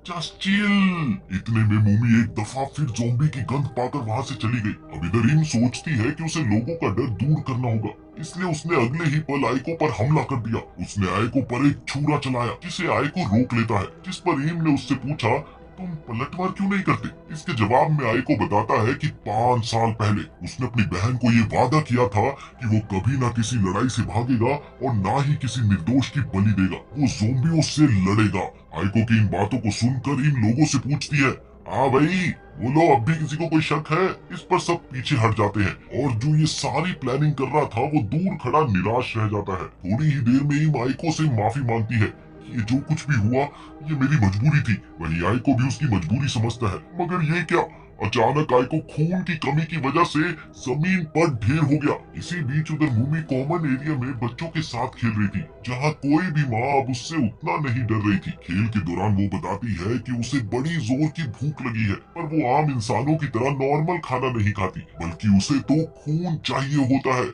जस्ट चिल। इतने में मूमी एक दफा फिर ज़ॉम्बी की गंध पाकर वहां से चली गई। अब इधर इम सोचती है कि उसे लोगों का डर दूर करना होगा, इसलिए उसने अगले ही पल आइको पर हमला कर दिया। उसने आइको पर एक छुरा चलाया, जिसे आइको रोक लेता है, जिस पर इम ने उससे पूछा, तुम पलटवार क्यों नहीं करते। इसके जवाब में आइको बताता है कि 5 साल पहले उसने अपनी बहन को ये वादा किया था कि वो कभी ना किसी लड़ाई से भागेगा और ना ही किसी निर्दोष की बलि देगा, वो ज़ॉम्बियों से लड़ेगा। आइको की इन बातों को सुनकर इन लोगों से पूछती है, हाँ भाई बोलो, अब भी किसी को कोई शक है। इस पर सब पीछे हट जाते हैं और जो ये सारी प्लानिंग कर रहा था वो दूर खड़ा निराश रह जाता है। थोड़ी ही देर में ही आइको से माफी मांगती है, ये जो कुछ भी हुआ ये मेरी मजबूरी थी। वहीं आइको भी उसकी मजबूरी समझता है, मगर ये क्या, अचानक आइको खून की कमी की वजह से जमीन पर ढेर हो गया। इसी बीच उधर मूमी कॉमन एरिया में बच्चों के साथ खेल रही थी, जहां कोई भी माँ अब उससे उतना नहीं डर रही थी। खेल के दौरान वो बताती है कि उसे बड़ी जोर की भूख लगी है, पर वो आम इंसानों की तरह नॉर्मल खाना नहीं खाती, बल्कि उसे तो खून चाहिए होता है।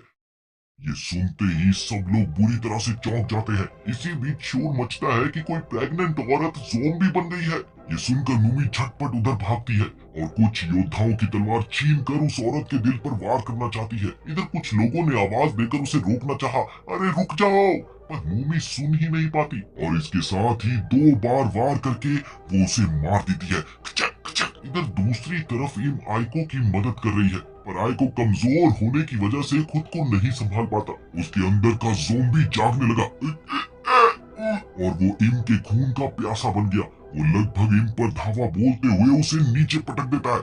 ये सुनते ही सब लोग बुरी तरह से चौंक जाते हैं। इसी बीच शोर मचता है कि कोई प्रेग्नेंट औरत ज़ॉम्बी बन गई है। ये सुनकर मूमी झटपट उधर भागती है और कुछ योद्धाओं की तलवार छीन कर उस औरत के दिल पर वार करना चाहती है। इधर कुछ लोगों ने आवाज देकर उसे रोकना चाहा, अरे रुक जाओ, पर मूमी सुन ही नहीं पाती और इसके साथ ही 2 बार वार करके वो उसे मार देती है। खचक खचक। इधर दूसरी तरफ इम आइको की मदद कर रही है, पर आइको कमजोर होने की वजह से खुद को नहीं संभाल पाता। उसके अंदर का ज़ॉम्बी जागने लगा और वो इम के खून का प्यासा बन गया। वो लगभग इम पर धावा बोलते हुए उसे नीचे पटक देता है।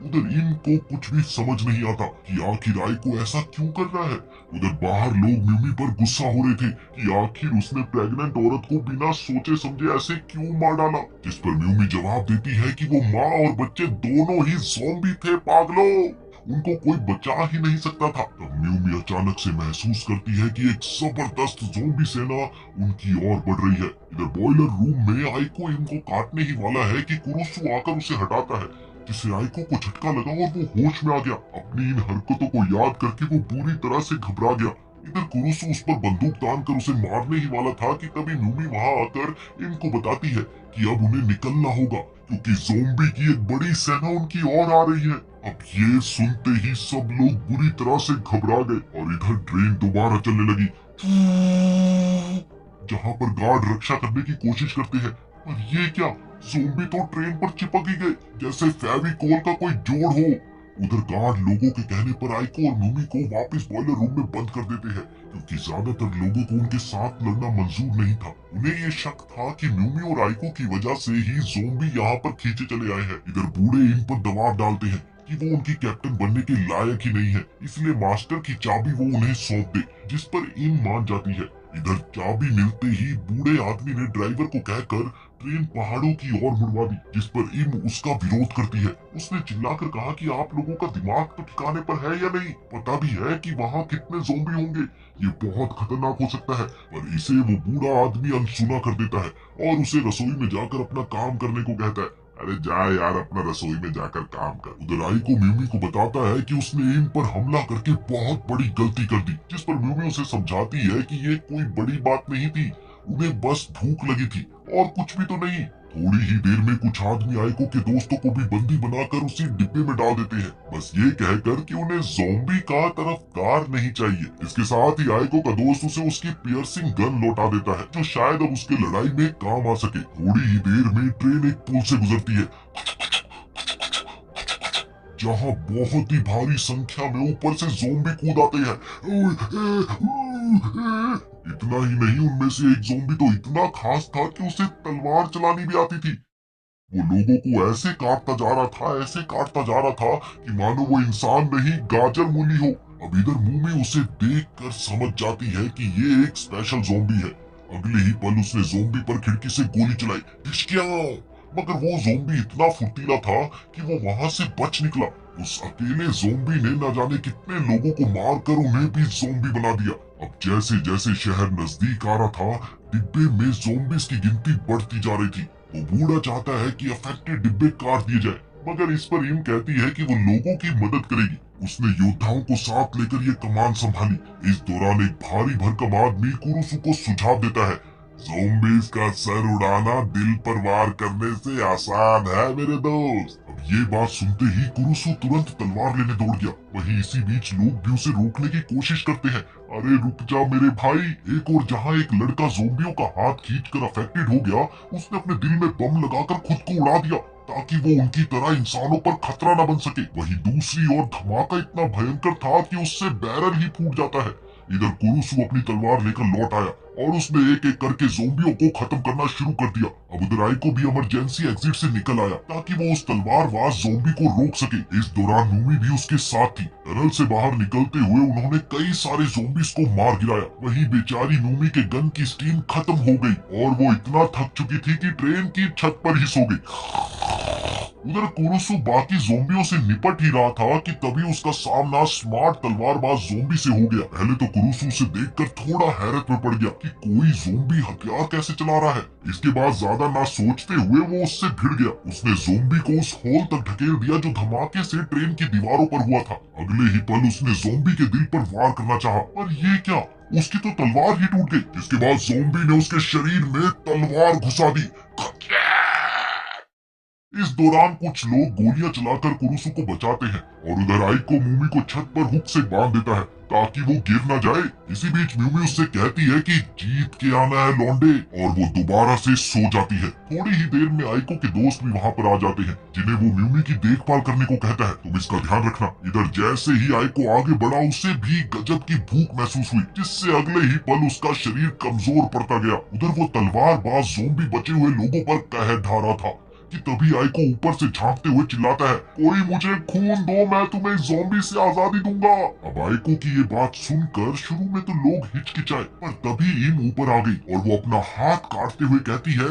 उधर इम को कुछ भी समझ नहीं आता कि आखिर आइको ऐसा क्यों कर रहा है। उधर बाहर लोग म्यूमी पर गुस्सा हो रहे थे कि आखिर उसने प्रेग्नेंट औरत को बिना सोचे समझे ऐसे क्यों मार डाला, जिस पर म्यूमी जवाब देती है कि वो माँ और बच्चे दोनों ही ज़ॉम्बी थे, पागलों, उनको कोई बचा ही नहीं सकता था। तब म्यूमी अचानक से महसूस करती है कि एक जबरदस्त ज़ॉम्बी सेना उनकी ओर बढ़ रही है। इधर बॉयलर रूम में आइको इनको काटने ही वाला है कि कुरुसु आकर उसे हटाता है, जिससे आइको को झटका लगा और वो होश में आ गया। अपनी इन हरकतों को याद करके वो पूरी तरह से घबरा गया। इधर कुरुसु उस पर बंदूक तान कर उसे मारने ही वाला था कि तभी म्यूमी वहां आकर इनको बताती है कि अब उन्हें निकलना होगा क्योंकि ज़ोंबी की एक बड़ी सेना उनकी ओर आ रही है। अब ये सुनते ही सब लोग बुरी तरह से घबरा गए और इधर ट्रेन दोबारा चलने लगी, जहां पर गार्ड रक्षा करने की कोशिश करते हैं। और ये क्या, ज़ोंबी तो ट्रेन पर चिपक ही गए जैसे फेविकोल का कोई जोड़ हो। उधर गार्ड लोगों के कहने पर आइको और म्यूमी को वापस बॉयलर रूम में बंद कर देते हैं क्योंकि ज्यादातर लोगों को उनके साथ लड़ना मंजूर नहीं था। उन्हें ये शक था कि म्यूमी और आइको की वजह से ही ज़ोंबी यहाँ पर खींचे चले आए हैं। इधर बूढ़े इन पर दबाव डालते हैं कि वो उनकी कैप्टन बनने के लायक ही नहीं है, इसलिए मास्टर की चाबी वो उन्हें सौंप दे, जिस पर इन मान जाती है। इधर चाबी मिलते ही बूढ़े आदमी ने ड्राइवर को कहकर ट्रेन पहाड़ों की ओर मुड़वा दी, जिस पर इम उसका विरोध करती है। उसने चिल्लाकर कहा कि आप लोगों का दिमाग तो ठिकाने पर है या नहीं, पता भी है कि वहाँ कितने ज़ोंबी होंगे, ये बहुत खतरनाक हो सकता है। पर इसे वो बूढ़ा आदमी अनसुना कर देता है और उसे रसोई में जाकर अपना काम करने को कहता है। अरे जा यार, अपना रसोई में जाकर काम कर। उधर आइको म्यूमी को बताता है कि उसने इन पर हमला करके बहुत बड़ी गलती कर दी, जिस पर म्यूमी उसे समझाती है कि ये कोई बड़ी बात नहीं थी, उन्हें बस भूख लगी थी और कुछ भी तो नहीं। थोड़ी ही देर में कुछ आदमी आइको के दोस्तों को भी बंदी बनाकर उसी डिब्बे में डाल देते हैं, बस ये कहकर कि उन्हें ज़ोंबी का तरफदार नहीं चाहिए। इसके साथ ही आइको का दोस्त उसे उसकी पियर्सिंग गन लौटा देता है, जो शायद अब उसके लड़ाई में काम आ सके। थोड़ी ही देर में ट्रेन एक पुल से गुजरती है, जहाँ बहुत ही भारी संख्या में ऊपर से ज़ोंबी कूद आते हैं। इतना ही नहीं, उनमें से एक ज़ोंबी तो इतना खास था कि उसे तलवार चलानी भी आती थी। वो लोगों को ऐसे काटता जा रहा था, ऐसे काटता जा रहा था कि मानो वो इंसान नहीं गाजर मूली हो। अब इधर म्यूमी उसे देखकर समझ जाती है कि ये एक स्पेशल ज़ोंबी है। अगले ही पल उसने ज़ोंबी पर खिड़की से गोली चलाई, मगर वो ज़ोंबी इतना फुर्तीला था कि वो वहां से बच निकला। उस अकेले ज़ोंबी ने न जाने कितने लोगों को मारकर उन्हें भी ज़ोंबी बना दिया। अब जैसे जैसे शहर नजदीक आ रहा था, डिब्बे में ज़ोंबीज़ की गिनती बढ़ती जा रही थी। वो बूढ़ा चाहता है कि अफेक्टेड डिब्बे काट दिए जाए, मगर इस पर इम कहती है कि वो लोगों की मदद करेगी। उसने योद्धाओं को साथ लेकर ये कमान संभाली। इस दौरान एक भारी भरकम आदमी कुरुसु को सुझाव देता है, ज़ोंबीज़ का सर उड़ाना दिल पर वार करने से आसान है मेरे दोस्त। अब ये बात सुनते ही कुरुसु तुरंत तलवार लेने दौड़ गया। वहीं इसी बीच लोग भी उसे रोकने की कोशिश करते हैं। अरे रुक जा मेरे भाई। एक और जहां एक लड़का ज़ोंबियों का हाथ खींचकर अफेक्टेड हो गया, उसने अपने दिल में बम लगाकर खुद को उड़ा दिया ताकि वो उनकी तरह इंसानों पर खतरा न बन सके। वहीं दूसरी ओर धमाका इतना भयंकर था कि उससे बैरल ही फूट जाता है। इधर कुरुसु अपनी तलवार लेकर लौट आया और उसने एक एक करके ज़ोंबियों को खत्म करना शुरू कर दिया। अब उधर आइको भी इमरजेंसी एग्जिट से निकल आया ताकि वो उस तलवारबाज ज़ोंबी को रोक सके। इस दौरान म्यूमी भी उसके साथ थी। टनल से बाहर निकलते हुए उन्होंने कई सारे ज़ोंबीज़ को मार गिराया। वहीं बेचारी म्यूमी के गन की स्टीम खत्म हो गई और वो इतना थक चुकी थी कि ट्रेन की छत पर ही सो गई। उधर कुरुसु बाकी ज़ोंबियों से निपट ही रहा था कि तभी उसका सामना स्मार्ट तलवारबाज ज़ोंबी से हो गया। पहले तो कुरुसु उसे देखकर थोड़ा हैरत में पड़ गया कि कोई ज़ोंबी हथियार कैसे चला रहा है। इसके बाद ज्यादा ना सोचते हुए वो उससे भिड़ गया। उसने ज़ोंबी को उस होल तक ढकेल दिया जो धमाके से ट्रेन की दीवारों पर हुआ था। अगले ही पल उसने ज़ोंबी के दिल पर वार करना चाहा, पर ये क्या, उसकी तो तलवार ही टूट गई। इसके बाद ज़ोंबी ने उसके शरीर में तलवार घुसा दी। इस दौरान कुछ लोग गोलियां चलाकर कुरुसु को बचाते हैं और उधर आइको म्यूमी को छत पर हुक से बांध देता है ताकि वो गिर ना जाए। इसी बीच म्यूमी उससे कहती है कि जीत के आना है लौंडे, और वो दोबारा से सो जाती है। थोड़ी ही देर में आइको के दोस्त भी वहाँ पर आ जाते हैं, जिन्हें वो म्यूमी की देखभाल करने को कहता है। तुम इसका ध्यान रखना। इधर जैसे ही आइको आगे बढ़ा, उसे भी गजब की भूख महसूस हुई, जिससे अगले ही पल उसका शरीर कमजोर पड़ता गया। उधर वो तलवारबाज ज़ोंबी बचे हुए लोगों पर कहर ढा रहा था कि तभी आइको ऊपर से झांकते हुए चिल्लाता है, कोई मुझे खून दो, मैं तुम्हें ज़ोंबी से आजादी दूंगा। अब आइको की ये बात सुनकर शुरू में तो लोग हिचकिचाए, पर तभी इन ऊपर आ गई और वो अपना हाथ काटते हुए कहती है,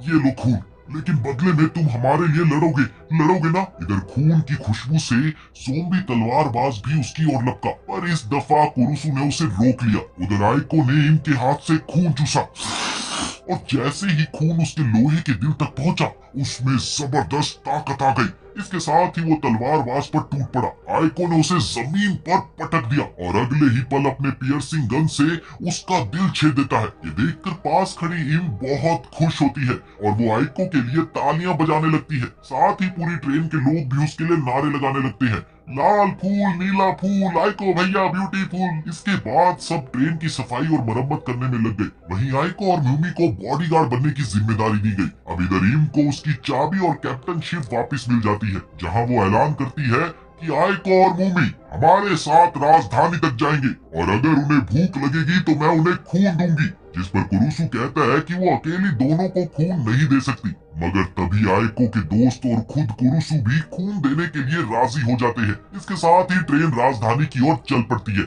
ये लो खून, लेकिन बदले में तुम हमारे लिए लड़ोगे ना। इधर खून की खुशबू से ज़ोंबी तलवारबाज भी उसकी ओर लपका, पर इस दफा कुरुसु ने उसे रोक लिया। उधर आइको ने इनके हाथ से खून चूसा और जैसे ही खून उसके लोहे के दिल तक पहुंचा, उसमें जबरदस्त ताकत आ गई। इसके साथ ही वो तलवारबाज पर टूट पड़ा। आइको ने उसे जमीन पर पटक दिया और अगले ही पल अपने पियर्सिंग गन से उसका दिल छेद देता है। ये देखकर पास खड़ी इम बहुत खुश होती है और वो आइको के लिए तालियां बजाने लगती है। साथ ही पूरी ट्रेन के लोग भी उसके लिए नारे लगाने लगते हैं, लाल फूल नीला फूल, आइको भैया ब्यूटीफुल। इसके बाद सब ट्रेन की सफाई और मरम्मत करने में लग गए। वहीं आइको और म्यूमी को बॉडीगार्ड बनने की जिम्मेदारी दी गई। अब इधर इम को उसकी चाबी और कैप्टनशिप वापस मिल जाती है, जहां वो ऐलान करती है कि आइको और म्यूमी हमारे साथ राजधानी तक जाएंगे और अगर उन्हें भूख लगेगी तो मैं उन्हें खून दूंगी। जिस पर कुरुसु कहता है कि वो अकेली दोनों को खून नहीं दे सकती, मगर तभी आइको के दोस्त और खुद कुरुसु भी खून देने के लिए राजी हो जाते हैं। इसके साथ ही ट्रेन राजधानी की ओर चल पड़ती है।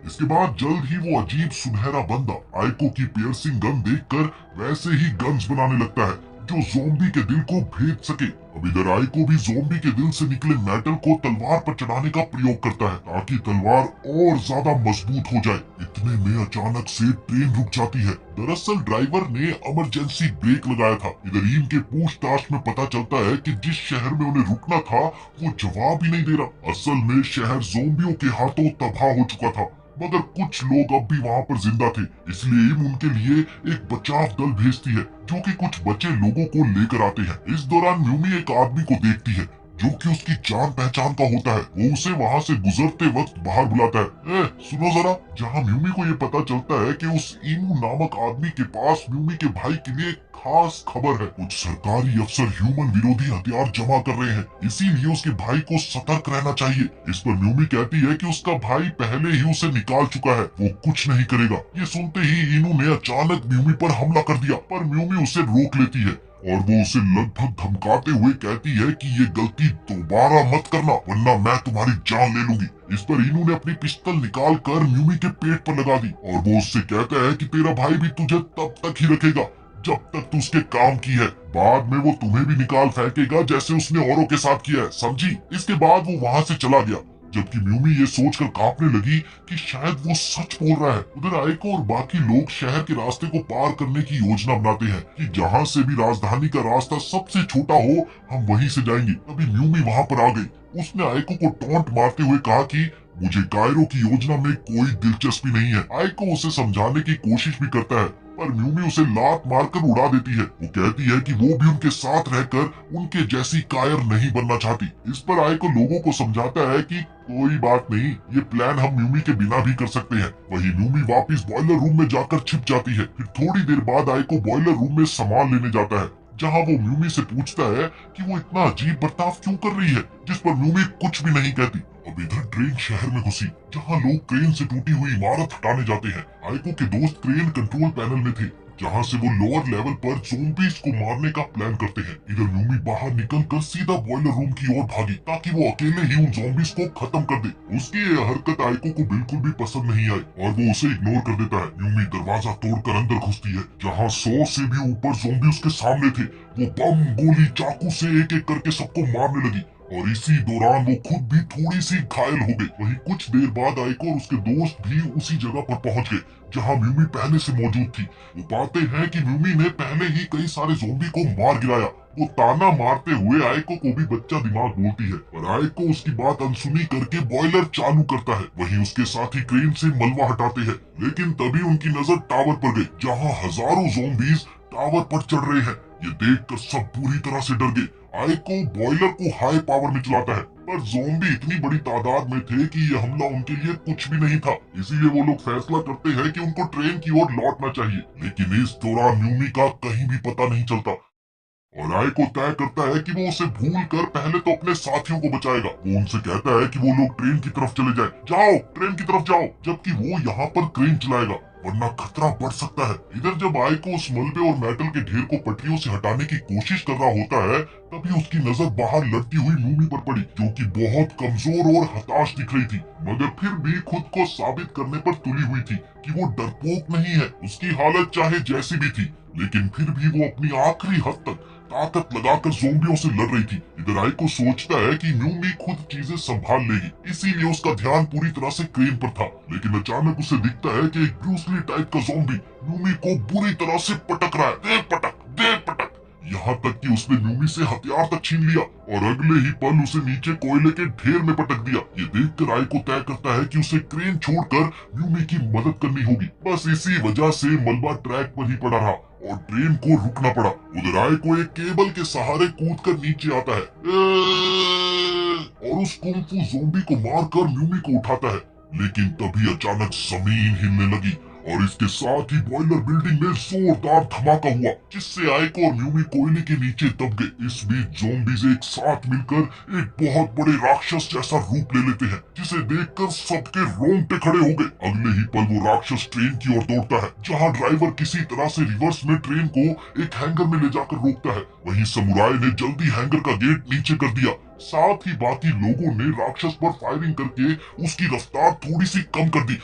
इसके बाद जल्द ही वो अजीब सुनहरा बंदा आइको की पियर्सिंग गन देखकर वैसे ही गन्स बनाने लगता है जो ज़ोंबी के दिल को भेद सके। अब इधर आइको भी ज़ोंबी के दिल से निकले मेटल को तलवार पर चढ़ाने का प्रयोग करता है ताकि तलवार और ज्यादा मजबूत हो जाए। इतने में अचानक से ट्रेन रुक जाती है। दरअसल ड्राइवर ने इमरजेंसी ब्रेक लगाया था। इधर ईम के पूछताछ में पता चलता है कि जिस शहर में उन्हें रुकना था वो जवाब ही नहीं दे रहा। असल में शहर ज़ोंबियों के हाथों तबाह हो चुका था, मगर कुछ लोग अब भी वहाँ पर जिंदा थे। इसलिए इम उनके लिए एक बचाव दल भेजती है जो कि कुछ बचे लोगों को लेकर आते हैं। इस दौरान म्यूमी एक आदमी को देखती है जो कि उसकी जान पहचान का होता है। वो उसे वहाँ से गुजरते वक्त बाहर बुलाता है, सुनो जरा। जहाँ म्यूमी को ये पता चलता है कि उस ईमू नामक आदमी के पास म्यूमी के भाई के लिए खास खबर है। कुछ सरकारी अफसर ह्यूमन विरोधी हथियार जमा कर रहे हैं, इसीलिए उसके भाई को सतर्क रहना चाहिए। इस पर म्यूमी कहती है कि उसका भाई पहले ही उसे निकाल चुका है, वो कुछ नहीं करेगा। ये सुनते ही इनू ने अचानक म्यूमी पर हमला कर दिया, पर म्यूमी उसे रोक लेती है और वो उसे लगभग धमकाते हुए कहती है कि ये गलती दोबारा मत करना वरना मैं तुम्हारी जान ले लूंगी। इस पर इनू ने अपनी पिस्तौल निकाल कर म्यूमी के पेट पर लगा दी और वो उससे कहता है कि तेरा भाई भी तुझे तब तक ही रखेगा जब तक तू उसके काम की है, बाद में वो तुम्हें भी निकाल फेंकेगा जैसे उसने औरों के साथ किया है, समझी। इसके बाद वो वहाँ से चला गया, जबकि म्यूमी ये सोचकर कांपने लगी कि शायद वो सच बोल रहा है। उधर आइको और बाकी लोग शहर के रास्ते को पार करने की योजना बनाते हैं कि जहाँ से भी राजधानी का रास्ता सबसे छोटा हो हम वहीं से जाएंगे। तभी म्यूमी वहाँ पर आ गई। उसने आइको को टॉन्ट मारते हुए कहा कि मुझे कायरो की योजना में कोई दिलचस्पी नहीं है। आइको उसे समझाने की कोशिश भी करता है पर म्यूमी उसे लात मारकर उड़ा देती है। वो कहती है कि वो भी उनके साथ रहकर उनके जैसी कायर नहीं बनना चाहती। इस पर आइको लोगों को समझाता है कि कोई बात नहीं, ये प्लान हम म्यूमी के बिना भी कर सकते हैं। वही म्यूमी वापस बॉयलर रूम में जाकर छिप जाती है। फिर थोड़ी देर बाद आइको बॉयलर रूम में सामान लेने जाता है, जहाँ वो म्यूमी से पूछता है कि वो इतना अजीब बर्ताव क्यों कर रही है, जिस पर म्यूमी कुछ भी नहीं कहती। अब इधर ट्रेन शहर में घुसी, जहाँ लोग क्रेन से टूटी हुई इमारत हटाने जाते हैं। आइको के दोस्त क्रेन कंट्रोल पैनल में थे, जहाँ से वो लोअर लेवल पर ज़ोंबीज़ को मारने का प्लान करते हैं। इधर म्यूमी बाहर निकलकर सीधा बॉयलर रूम की ओर भागी ताकि वो अकेले ही उन ज़ोंबीज़ को खत्म कर दे। उसकी ये हरकत आइको को बिल्कुल भी पसंद नहीं आई और वो उसे इग्नोर कर देता है। म्यूमी दरवाजा तोड़कर अंदर घुसती है, जहाँ 100 से भी ऊपर ज़ोंबी उसके सामने थे। वो बम गोली चाकू से एक एक करके सबको मारने लगी और इसी दौरान वो खुद भी थोड़ी सी घायल हो गई। वहीं कुछ देर बाद आइको और उसके दोस्त भी उसी जगह पर पहुंच गए जहां म्यूमी पहले से मौजूद थी। वो पाते हैं कि म्यूमी ने पहले ही कई सारे ज़ोंबी को मार गिराया। वो ताना मारते हुए आइको को भी बच्चा दिमाग बोलती है और आइको उसकी बात अनसुनी करके बॉयलर चालू करता है। वहीं उसके साथी क्रेन से मलबा हटाते हैं, लेकिन तभी उनकी नजर टावर पर गई, जहाँ हजारों ज़ोंबीज टावर पर चढ़ रहे हैं। ये देखकर सब पूरी तरह से डर गए। आइको बॉयलर को हाई पावर में चलाता है, पर ज़ोंबी इतनी बड़ी तादाद में थे कि ये हमला उनके लिए कुछ भी नहीं था। इसीलिए वो लोग फैसला करते हैं कि उनको ट्रेन की ओर लौटना चाहिए। लेकिन इस दौरान म्यूमी का कहीं भी पता नहीं चलता और आइको तय करता है कि वो उसे भूल कर पहले तो अपने साथियों को बचाएगा। वो उनसे कहता है कि वो लोग ट्रेन की तरफ चले जाए, जाओ ट्रेन की तरफ जाओ, जबकि वो यहाँ पर क्रेन चलाएगा वरना खतरा बढ़ सकता है। इधर जब आइको उस मलबे और मेटल के ढेर को पटरियों से हटाने की कोशिश कर रहा होता है, तभी उसकी नजर बाहर लड़ती हुई म्यूमी पर पड़ी, जो कि बहुत कमजोर और हताश दिख रही थी, मगर फिर भी खुद को साबित करने पर तुली हुई थी कि वो डरपोक नहीं है। उसकी हालत चाहे जैसी भी थी, लेकिन फिर भी वो अपनी आखिरी हद तक ताकत लगाकर ज़ोंबियों से लड़ रही थी। इधर आइको सोचता है कि म्यूमी खुद चीजें संभाल लेगी, इसीलिए उसका ध्यान पूरी तरह से क्रेन पर था। लेकिन अचानक उसे दिखता है कि एक ब्रूस ली टाइप का ज़ोंबी म्यूमी को बुरी तरह से पटक रहा है। दे पटक, दे पटक। यहाँ तक कि उसने म्यूमी से हथियार तक छीन लिया और अगले ही पल उसे नीचे कोयले के ढेर में पटक दिया। ये देखकर आइको तय करता है कि उसे क्रेन छोड़कर म्यूमी की मदद करनी होगी। बस इसी वजह से मलबा ट्रैक पर ही पड़ा रहा और ट्रेन को रुकना पड़ा। उधर आइको एक केबल के सहारे कूदकर नीचे आता है और उस कुंफू ज़ोंबी को मारकर म्यूमी को उठाता है। लेकिन तभी अचानक जमीन हिलने लगी और इसके साथ ही बॉयलर बिल्डिंग में जोरदार धमाका हुआ, जिससे आइको और म्यूमी कोयले के नीचे दब गए। इस बीच ज़ोंबीज़ एक साथ मिलकर एक बहुत बड़े राक्षस जैसा रूप ले लेते हैं, जिसे देखकर सबके रोंगटे खड़े हो गए। अगले ही पल वो राक्षस ट्रेन की ओर दौड़ता है, जहां ड्राइवर किसी तरह से रिवर्स में ट्रेन को एक हैंगर में ले जाकर रोकता है। वहीं समुराई ने जल्दी हैंगर का गेट नीचे कर दिया। साथ ही बाकी लोगों ने राक्षस पर फायरिंग करके उसकी रफ्तार थोड़ी सी कम कर दी,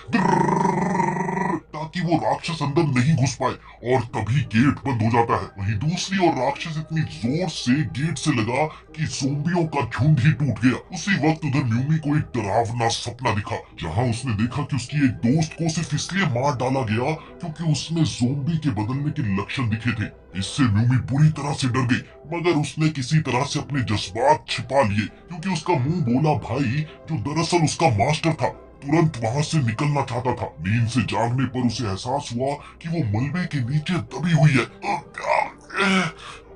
ताकि वो राक्षस अंदर नहीं घुस पाए, और तभी गेट बंद हो जाता है। वहीं दूसरी ओर राक्षस इतनी जोर से गेट से लगा कि ज़ोंबियों का झुंड ही टूट गया। उसी वक्त उधर म्यूमी को एक डरावना सपना दिखा, जहां उसने देखा कि उसकी एक दोस्त को सिर्फ इसलिए मार डाला गया क्योंकि उसमें ज़ोंबी के बदलने के लक्षण दिखे थे। इससे म्यूमी बुरी तरह से डर गई, मगर उसने किसी तरह से अपने जज्बात छिपा लिए, क्योंकि उसका मुंह बोला भाई, जो दरअसल उसका मास्टर था, तुरंत वहां से निकलना चाहता था। नींद से जागने पर उसे एहसास हुआ कि वो मलबे के नीचे दबी हुई है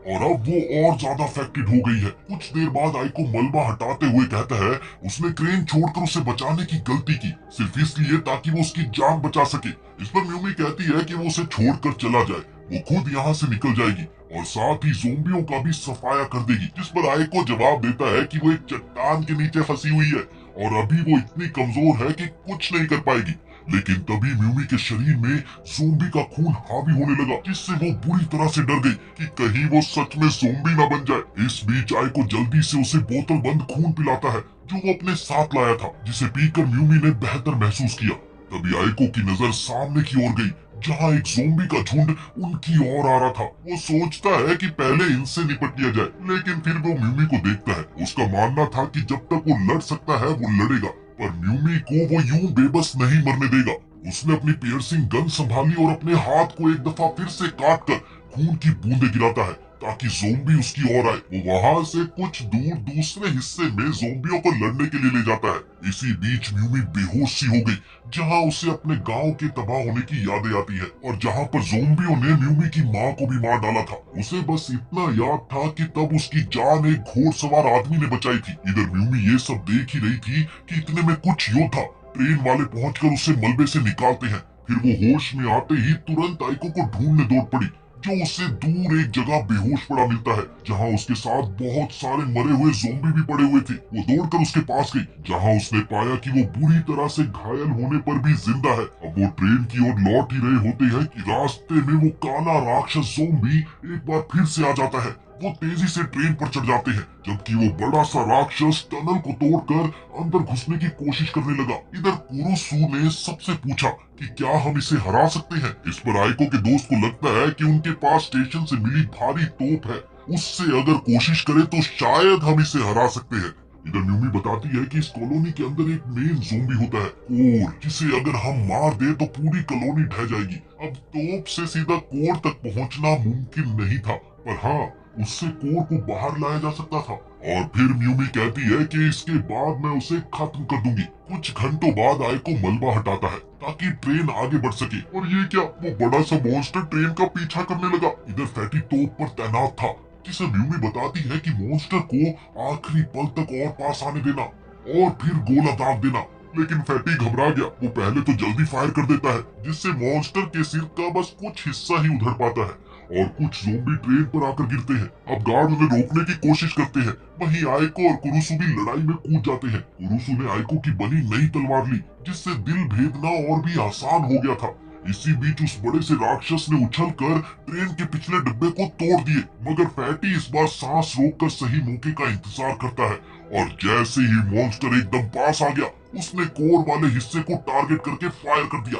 और अब वो और ज्यादा अफेक्टेड हो गई है। कुछ देर बाद आइको मलबा हटाते हुए कहता है उसने क्रेन छोड़कर उसे बचाने की गलती की, सिर्फ इसलिए ताकि वो उसकी जान बचा सके। इस पर म्यूमी कहती है कि वो उसे छोड़कर चला जाए, वो खुद यहाँ से निकल जाएगी और साथ ही ज़ोंबियों का भी सफाया कर देगी। जिस पर आइको जवाब देता है कि वो एक चट्टान के नीचे फंसी हुई है और अभी वो इतनी कमजोर है कि कुछ नहीं कर पाएगी। लेकिन तभी म्यूमी के शरीर में ज़ोंबी का खून हावी होने लगा, जिससे वो बुरी तरह से डर गई कि कहीं वो सच में ज़ोंबी ना बन जाए। इस बीच आइको जल्दी से उसे बोतल बंद खून पिलाता है, जो वो अपने साथ लाया था, जिसे पीकर म्यूमी ने बेहतर महसूस किया। तभी आइको की नजर सामने की ओर गई, जहां एक ज़ोंबी का झुंड उनकी ओर आ रहा था। वो सोचता है कि पहले इनसे निपट लिया जाए, लेकिन फिर वो म्यूमी को देखता है। उसका मानना था कि जब तक वो लड़ सकता है वो लड़ेगा, पर म्यूमी को वो यूं बेबस नहीं मरने देगा। उसने अपनी पियर्सिंग गन संभाली और अपने हाथ को एक दफा फिर से काटकर खून की बूंदें गिराता है, ताकि ज़ोंबी उसकी ओर आए। वो वहां से कुछ दूर दूसरे हिस्से में ज़ोंबियों को लड़ने के लिए ले जाता है। इसी बीच म्यूमी बेहोश सी हो गई, जहां उसे अपने गांव के तबाह होने की यादें आती है और जहां पर ज़ोंबियों ने म्यूमी की मां को भी मार डाला था। उसे बस इतना याद था कि तब उसकी जान एक घोड़सवार आदमी ने बचाई थी। इधर म्यूमी ये सब देख ही रही थी कि इतने में कुछ योद्धा ट्रेन वाले पहुंचकर उसे मलबे से निकालते हैं। फिर वो होश में आते ही तुरंत आइको को ढूंढने दौड़ पड़ी, जो उससे दूर एक जगह बेहोश पड़ा मिलता है, जहां उसके साथ बहुत सारे मरे हुए ज़ोंबी भी पड़े हुए थे। वो दौड़कर उसके पास गई, जहां उसने पाया कि वो बुरी तरह से घायल होने पर भी जिंदा है। अब वो ट्रेन की ओर लौट ही रहे होते हैं कि रास्ते में वो काला राक्षस ज़ोंबी एक बार फिर से आ जाता है। वो तेजी से ट्रेन पर चढ़ जाते हैं, जबकि वो बड़ा सा राक्षस टनल को तोड़कर अंदर घुसने की कोशिश करने लगा। इधर कुरुसु ने सबसे पूछा कि क्या हम इसे हरा सकते हैं। इस पर आइको के दोस्त को लगता है कि उनके पास स्टेशन से मिली भारी तोप है, उससे अगर कोशिश करे तो शायद हम इसे हरा सकते हैं। इधर म्यूमी बताती है कि इस कॉलोनी के अंदर एक मेन ज़ोंबी होता है, कोर, जिसे अगर हम मार दे तो पूरी कॉलोनी ढह जाएगी। अब तोप से सीधा कोर तक पहुंचना मुमकिन नहीं था, पर हाँ, उससे कोर को बाहर लाया जा सकता था। और फिर म्यूमी कहती है कि इसके बाद मैं उसे खत्म कर दूंगी। कुछ घंटों बाद आइको मलबा हटाता है ताकि ट्रेन आगे बढ़ सके, और ये क्या, वो बड़ा सा मॉन्स्टर ट्रेन का पीछा करने लगा। इधर फैटी तोप पर तैनात था, जिसे म्यूमी बताती है कि मॉन्स्टर को आखिरी पल तक और पास आने देना और फिर गोला दाग देना। लेकिन फैटी घबरा गया। वो पहले तो जल्दी फायर कर देता है, जिससे मॉन्स्टर के सिर का बस कुछ हिस्सा ही उधर पाता है और कुछ ज़ोंबी ट्रेन पर आकर गिरते हैं। अब गार्ड उन्हें रोकने की कोशिश करते हैं। वहीं आइको और कुरुसु भी लड़ाई में कूद जाते हैं। कुरुसु ने आइको की बनी नई तलवार ली, जिससे दिल भेदना और भी आसान हो गया था। इसी बीच उस बड़े से राक्षस ने उछलकर ट्रेन के पिछले डिब्बे को तोड़ दिए, मगर फैटी इस बार सांस रोककर सही मौके का इंतजार करता है और जैसे ही मॉन्स्टर एकदम पास आ गया, उसने कोर वाले हिस्से को टारगेट करके फायर कर दिया।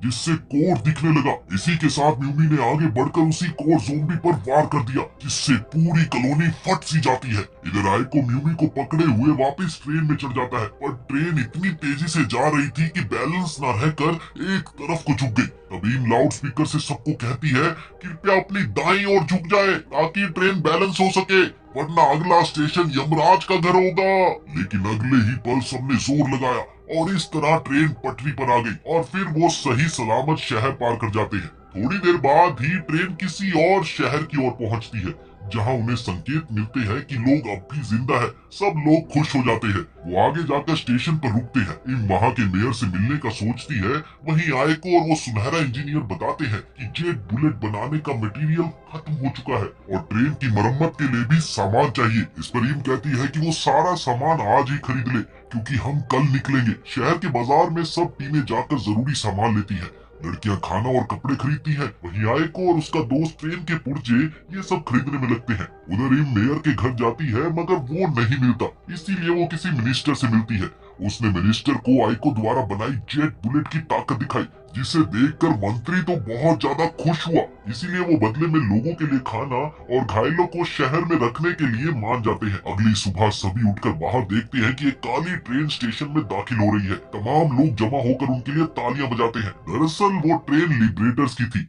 जिससे कोर दिखने लगा। इसी के साथ म्यूमी ने आगे बढ़कर उसी कोर ज़ोंबी पर वार कर दिया, जिससे पूरी कॉलोनी फट सी जाती है। इधर आइको म्यूमी को पकड़े हुए वापस ट्रेन में चढ़ जाता है, पर ट्रेन इतनी तेजी से जा रही थी कि बैलेंस न रहकर एक तरफ को झुक गई। तभी लाउड स्पीकर से सबको कहती है कृपया अपनी दाईं ओर झुक जाए ताकि ट्रेन बैलेंस हो सके, वरना अगला स्टेशन यमराज का घर होगा। लेकिन अगले ही पल सबने जोर लगाया और इस तरह ट्रेन पटरी पर आ गई और फिर वो सही सलामत शहर पार कर जाते हैं। थोड़ी देर बाद ही ट्रेन किसी और शहर की ओर पहुंचती है, जहां उन्हें संकेत मिलते हैं कि लोग अब भी जिंदा है। सब लोग खुश हो जाते हैं। वो आगे जाकर स्टेशन पर रुकते हैं। इन वहां के मेयर से मिलने का सोचती है। वहीं आयको और वो सुनहरा इंजीनियर बताते हैं कि जेट बुलेट बनाने का मटेरियल खत्म हो चुका है और ट्रेन की मरम्मत के लिए भी सामान चाहिए। इस पर रीम कहती है कि वो सारा सामान आज ही खरीद ले, क्योंकि हम कल निकलेंगे। शहर के बाजार में सब टीमें जाकर जरूरी सामान लेती है। लड़कियां खाना और कपड़े खरीदती हैं। वहीं आयको और उसका दोस्त ट्रेन के पुर्जे ये सब खरीदने में लगते हैं। उधर ही मेयर के घर जाती है, मगर वो नहीं मिलता, इसीलिए वो किसी मिनिस्टर से मिलती है। उसने मिनिस्टर को आयको द्वारा बनाई जेट बुलेट की ताकत दिखाई, जिसे देखकर मंत्री तो बहुत ज्यादा खुश हुआ। इसीलिए वो बदले में लोगों के लिए खाना और घायलों को शहर में रखने के लिए मान जाते हैं। अगली सुबह सभी उठकर बाहर देखते हैं कि एक काली ट्रेन स्टेशन में दाखिल हो रही है। तमाम लोग जमा होकर उनके लिए तालियां बजाते हैं। दरअसल वो ट्रेन लिबरेटर्स की थी,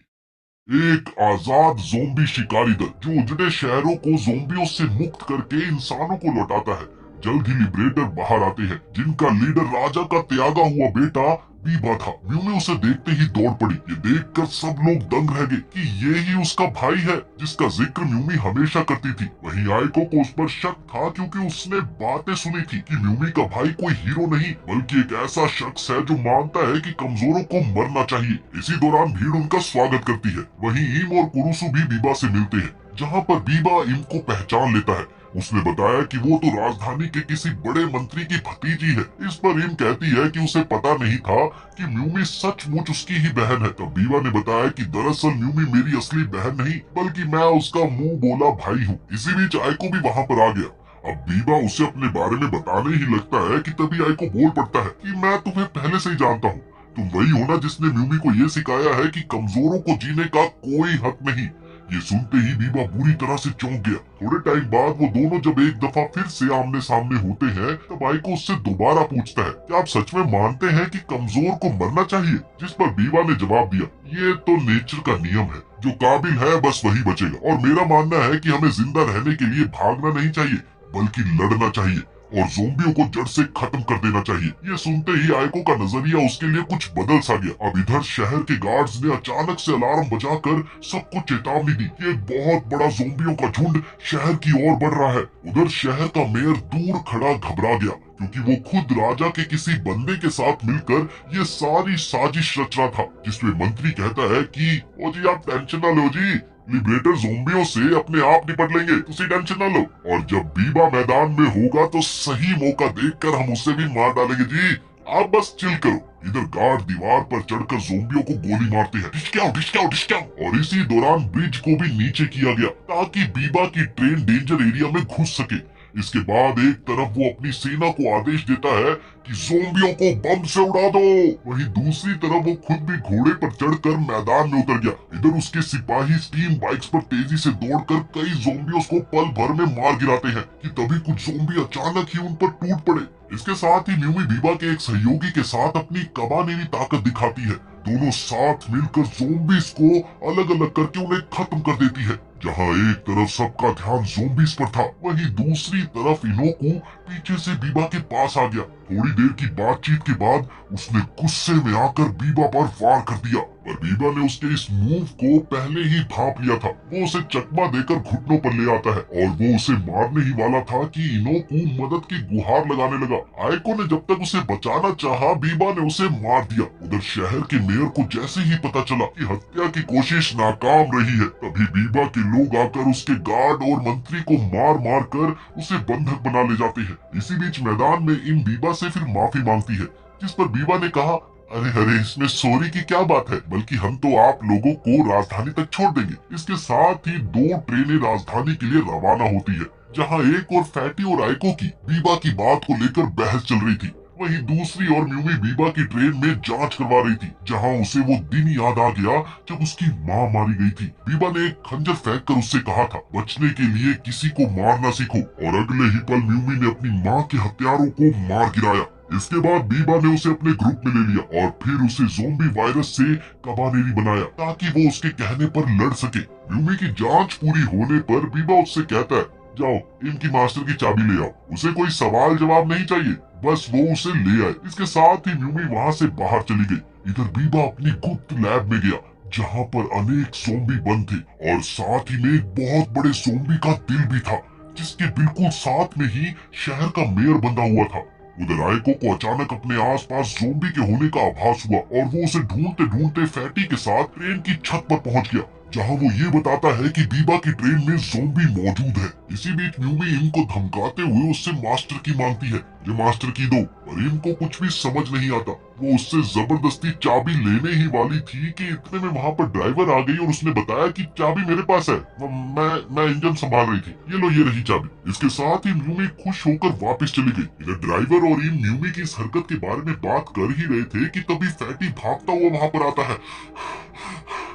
एक आजाद ज़ोंबी शिकारी दल जो उजड़े शहरों को ज़ोंबियों से मुक्त करके इंसानों को लौटाता है। जल्द ही लिबरेटर बाहर आते हैं, जिनका लीडर राजा का त्यागा हुआ बेटा बीबा था। म्यूमी उसे देखते ही दौड़ पड़ी। ये देखकर सब लोग दंग रह गए कि ये ही उसका भाई है जिसका जिक्र म्यूमी हमेशा करती थी। वहीं आयको को उस पर शक था, क्योंकि उसने बातें सुनी थी कि म्यूमी का भाई कोई हीरो नहीं बल्कि एक ऐसा शख्स है जो मानता है कि कमजोरों को मरना चाहिए। इसी दौरान भीड़ उनका स्वागत करती है। वहीं ईम और कुरुसु भी बीबा से मिलते हैं, जहाँ पर बीबा ईम को पहचान लेता है। उसने बताया कि वो तो राजधानी के किसी बड़े मंत्री की भतीजी है। इस पर रीम कहती है कि उसे पता नहीं था कि म्यूमी सचमुच उसकी ही बहन है। तब बीबा ने बताया कि दरअसल म्यूमी मेरी असली बहन नहीं बल्कि मैं उसका मुंह बोला भाई हूँ। इसी बीच आयको भी वहाँ पर आ गया। अब बीबा उसे अपने बारे में बताने ही लगता है कि तभी आयको बोल पड़ता है कि मैं तुम्हें पहले से ही जानता हूँ। तुम वही हो ना जिसने म्यूमी को ये सिखाया है कि कमजोरों को जीने का कोई हक नहीं। ये सुनते ही बीबा बुरी तरह से चौंक गया। थोड़े टाइम बाद वो दोनों जब एक दफा फिर से आमने सामने होते हैं, तब आयको उससे दोबारा पूछता है कि आप सच में मानते हैं कि कमजोर को मरना चाहिए? जिस पर बीबा ने जवाब दिया, ये तो नेचर का नियम है, जो काबिल है बस वही बचेगा। और मेरा मानना है कि हमें जिंदा रहने के लिए भागना नहीं चाहिए बल्कि लड़ना चाहिए और ज़ोंबियों को जड़ से खत्म कर देना चाहिए। ये सुनते ही आयको का नजरिया उसके लिए कुछ बदल सा गया। अब इधर शहर के गार्ड्स ने अचानक से अलार्म बजाकर सबको चेतावनी दी कि एक बहुत बड़ा ज़ोंबियों का झुंड शहर की ओर बढ़ रहा है। उधर शहर का मेयर दूर खड़ा घबरा गया, क्योंकि वो खुद राजा के किसी बंदे के साथ मिलकर ये सारी साजिश रच रहा था। जिसमें मंत्री कहता है कि ओ जी आप टेंशन ना लो जी, लिबरेटर ज़ोंबियों से अपने आप निपट लेंगे, तुसी टेंशन ना लो। और जब बीबा मैदान में होगा तो सही मौका देखकर हम उसे भी मार डालेंगे जी, आप बस चिल करो। इधर गार्ड दीवार पर चढ़कर ज़ोंबियों को गोली मारते हैं, डिस्काउंट। और इसी दौरान ब्रिज को भी नीचे किया गया ताकि बीबा की ट्रेन डेंजर एरिया में घुस सके। इसके बाद एक तरफ वो अपनी सेना को आदेश देता है कि ज़ोंबियों को बम से उड़ा दो। वहीं दूसरी तरफ वो खुद भी घोड़े पर चढ़कर मैदान में उतर गया। इधर उसके सिपाही स्टीम बाइक्स पर तेजी से दौड़कर कई ज़ोंबियों को पल भर में मार गिराते हैं कि तभी कुछ ज़ोंबी अचानक ही उन पर टूट पड़े। इसके साथ ही म्यूमी बीबा के एक सहयोगी के साथ अपनी कबानेनी ताकत दिखाती है। दोनों साथ मिलकर ज़ोंबीज को अलग अलग करके उन्हें खत्म कर देती है। जहां एक तरफ सबका ध्यान ज़ोंबीज पर था, वहीं दूसरी तरफ इनोकू पीछे से बीबा के पास आ गया। थोड़ी देर की बातचीत के बाद उसने गुस्से में आकर बीबा पर वार कर दिया, पर बीबा ने उसके इस मूव को पहले ही भांप लिया था। वो उसे चकमा देकर घुटनों पर ले आता है और वो उसे मारने ही वाला था कि इनोकू मदद की गुहार लगाने लगा। आयको ने जब तक उसे बचाना चाहा, बीबा ने उसे मार दिया। उधर शहर के मेयर को जैसे ही पता चला कि हत्या की कोशिश नाकाम रही है, तभी बीबा के लोग आकर उसके गार्ड और मंत्री को मार मार कर उसे बंधक बना ले जाते हैं। इसी बीच मैदान में इन बीबा से फिर माफी मांगती है, जिस पर बीबा ने कहा, अरे इसमें सॉरी की क्या बात है, बल्कि हम तो आप लोगों को राजधानी तक छोड़ देंगे। इसके साथ ही 2 ट्रेनें राजधानी के लिए रवाना होती है, जहां एक और फैटी और आयको की बीबा की बात को लेकर बहस चल रही थी। वहीं दूसरी ओर म्यूमी बीबा की ट्रेन में जांच करवा रही थी, जहां उसे वो दिन याद आ गया जब उसकी माँ मारी गई थी। बीबा ने एक खंजर फेंक कर उससे कहा था, बचने के लिए किसी को मारना सीखो, और अगले ही पल म्यूमी ने अपनी माँ के हत्यारों को मार गिराया। इसके बाद बीबा ने उसे अपने ग्रुप में ले लिया और फिर उसे ज़ोंबी वायरस से कबानेरी बनाया ताकि वो उसके कहने पर लड़ सके। म्यूमी की जांच पूरी होने पर बीबा उससे कहता है, जाओ इनकी मास्टर की चाबी ले आओ। उसे कोई सवाल जवाब नहीं चाहिए, बस वो उसे ले आए। इसके साथ ही म्यूमी वहाँ से बाहर चली गई। इधर बीबा अपनी गुप्त लैब में गया, जहाँ पर अनेक ज़ोंबी बंद थे और साथ ही में एक बहुत बड़े ज़ोंबी का दिल भी था, जिसके बिल्कुल साथ में ही शहर का मेयर बंधा हुआ था। उधर आयको को अचानक अपने आसपास ज़ोंबी के होने का आभास हुआ और वो उसे ढूंढते ढूंढते फैटी के साथ ट्रेन की छत पर पहुंच गया, जहां वो ये बताता है कि बीबा की ट्रेन में ज़ोंबी मौजूद है। इसी बीच म्यूमी इनको धमकाते हुए उससे मास्टर की मांगती है, ये मास्टर की दो, पर इनको कुछ भी समझ नहीं आता। वो उससे जबरदस्ती चाबी लेने ही वाली थी कि इतने में वहाँ पर ड्राइवर आ गई और उसने बताया कि चाबी मेरे पास है, मैं इंजन संभाल रही थी, ये लो ये रही चाबी। इसके साथ ही म्यूमी खुश होकर वापस चली गई। इधर ड्राइवर और इन म्यूमी की इस हरकत के बारे में बात कर ही रहे थे कि तभी फैटी भागता हुआ वहाँ पर आता है।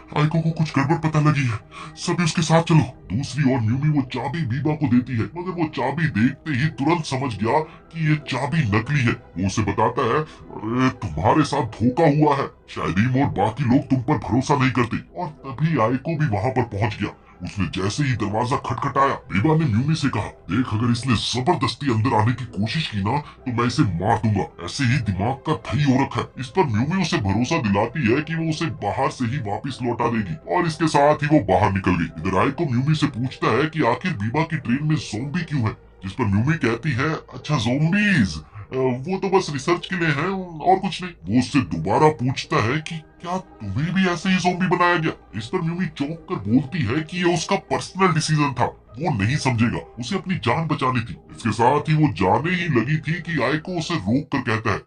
आयको को कुछ गड़बड़ पता लगी है, सभी उसके साथ चलो। दूसरी ओर म्यूमी वो चाबी बीबा को देती है, मगर वो चाबी देखते ही तुरंत समझ गया कि ये चाबी नकली है। वो उसे बताता है, अरे तुम्हारे साथ धोखा हुआ है, शायद ईम और बाकी लोग तुम पर भरोसा नहीं करते। और तभी आयको भी वहाँ पर पहुँच गया। उसने जैसे ही दरवाजा खटखटाया, बीबा ने म्यूमी से कहा, देख अगर इसने जबरदस्ती अंदर आने की कोशिश की ना तो मैं इसे मार दूंगा, ऐसे ही दिमाग का थई हो रखा है। इस पर म्यूमी उसे भरोसा दिलाती है कि वो उसे बाहर से ही वापस लौटा देगी, और इसके साथ ही वो बाहर निकल गई। इधर आयको म्यूमी से पूछता है कि आखिर बीबा की ट्रेन में ज़ोंबी क्यों है, जिस पर म्यूमी कहती है, अच्छा ज़ोंबीज वो तो बस रिसर्च के लिए हैं और कुछ नहीं। वो उससे दोबारा पूछता है कि क्या तुम्हें भी ऐसे ही ज़ोंबी बनाया गया। इस पर म्यूमी चौंक कर बोलती है कि ये उसका पर्सनल डिसीजन था, वो नहीं समझेगा, उसे अपनी जान बचानी थी। इसके साथ ही वो जाने ही लगी थी कि आयको उसे रोक कर कहता है,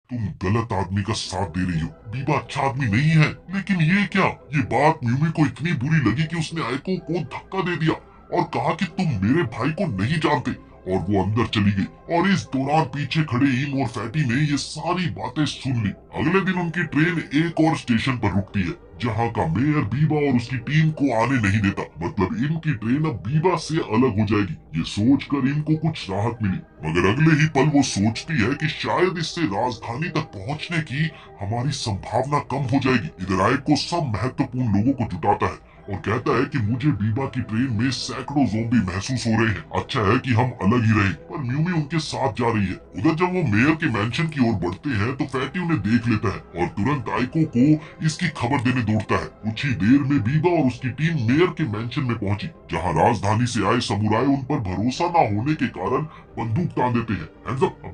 तुम गलत आदमी का साथ दे रही हो, बीबा अच्छा आदमी नहीं है। लेकिन ये क्या? ये बात म्यूमी को इतनी बुरी लगी कि उसने आयको को धक्का दे दिया और कहा कि तुम मेरे भाई को नहीं जानते, और वो अंदर चली गई। और इस दौरान पीछे खड़े ईम और फैटी ने ये सारी बातें सुन ली। अगले दिन उनकी ट्रेन एक और स्टेशन पर रुकती है, जहाँ का मेयर बीबा और उसकी टीम को आने नहीं देता। मतलब इनकी ट्रेन अब बीबा से अलग हो जाएगी। ये सोचकर इनको कुछ राहत मिली, मगर अगले ही पल वो सोचती है कि शायद इससे राजधानी तक पहुंचने की हमारी संभावना कम हो जाएगी। इधर आयको सब महत्वपूर्ण लोगों को जुटाता है और कहता है कि मुझे बीबा की ट्रेन में सैकड़ों ज़ोंबी महसूस हो रहे हैं, अच्छा है कि हम अलग ही रहे। पर म्यूमी उनके साथ जा रही है। उधर जब वो मेयर के मैंशन की ओर बढ़ते हैं तो फैटी उन्हें देख लेता है और तुरंत आयको को इसकी खबर देने दौड़ता है। कुछ ही देर में बीबा और उसकी टीम मेयर के मैंशन में पहुंची, जहाँ राजधानी से आए समुराय उन पर भरोसा न होने के कारण बंदूक तान देते हैं।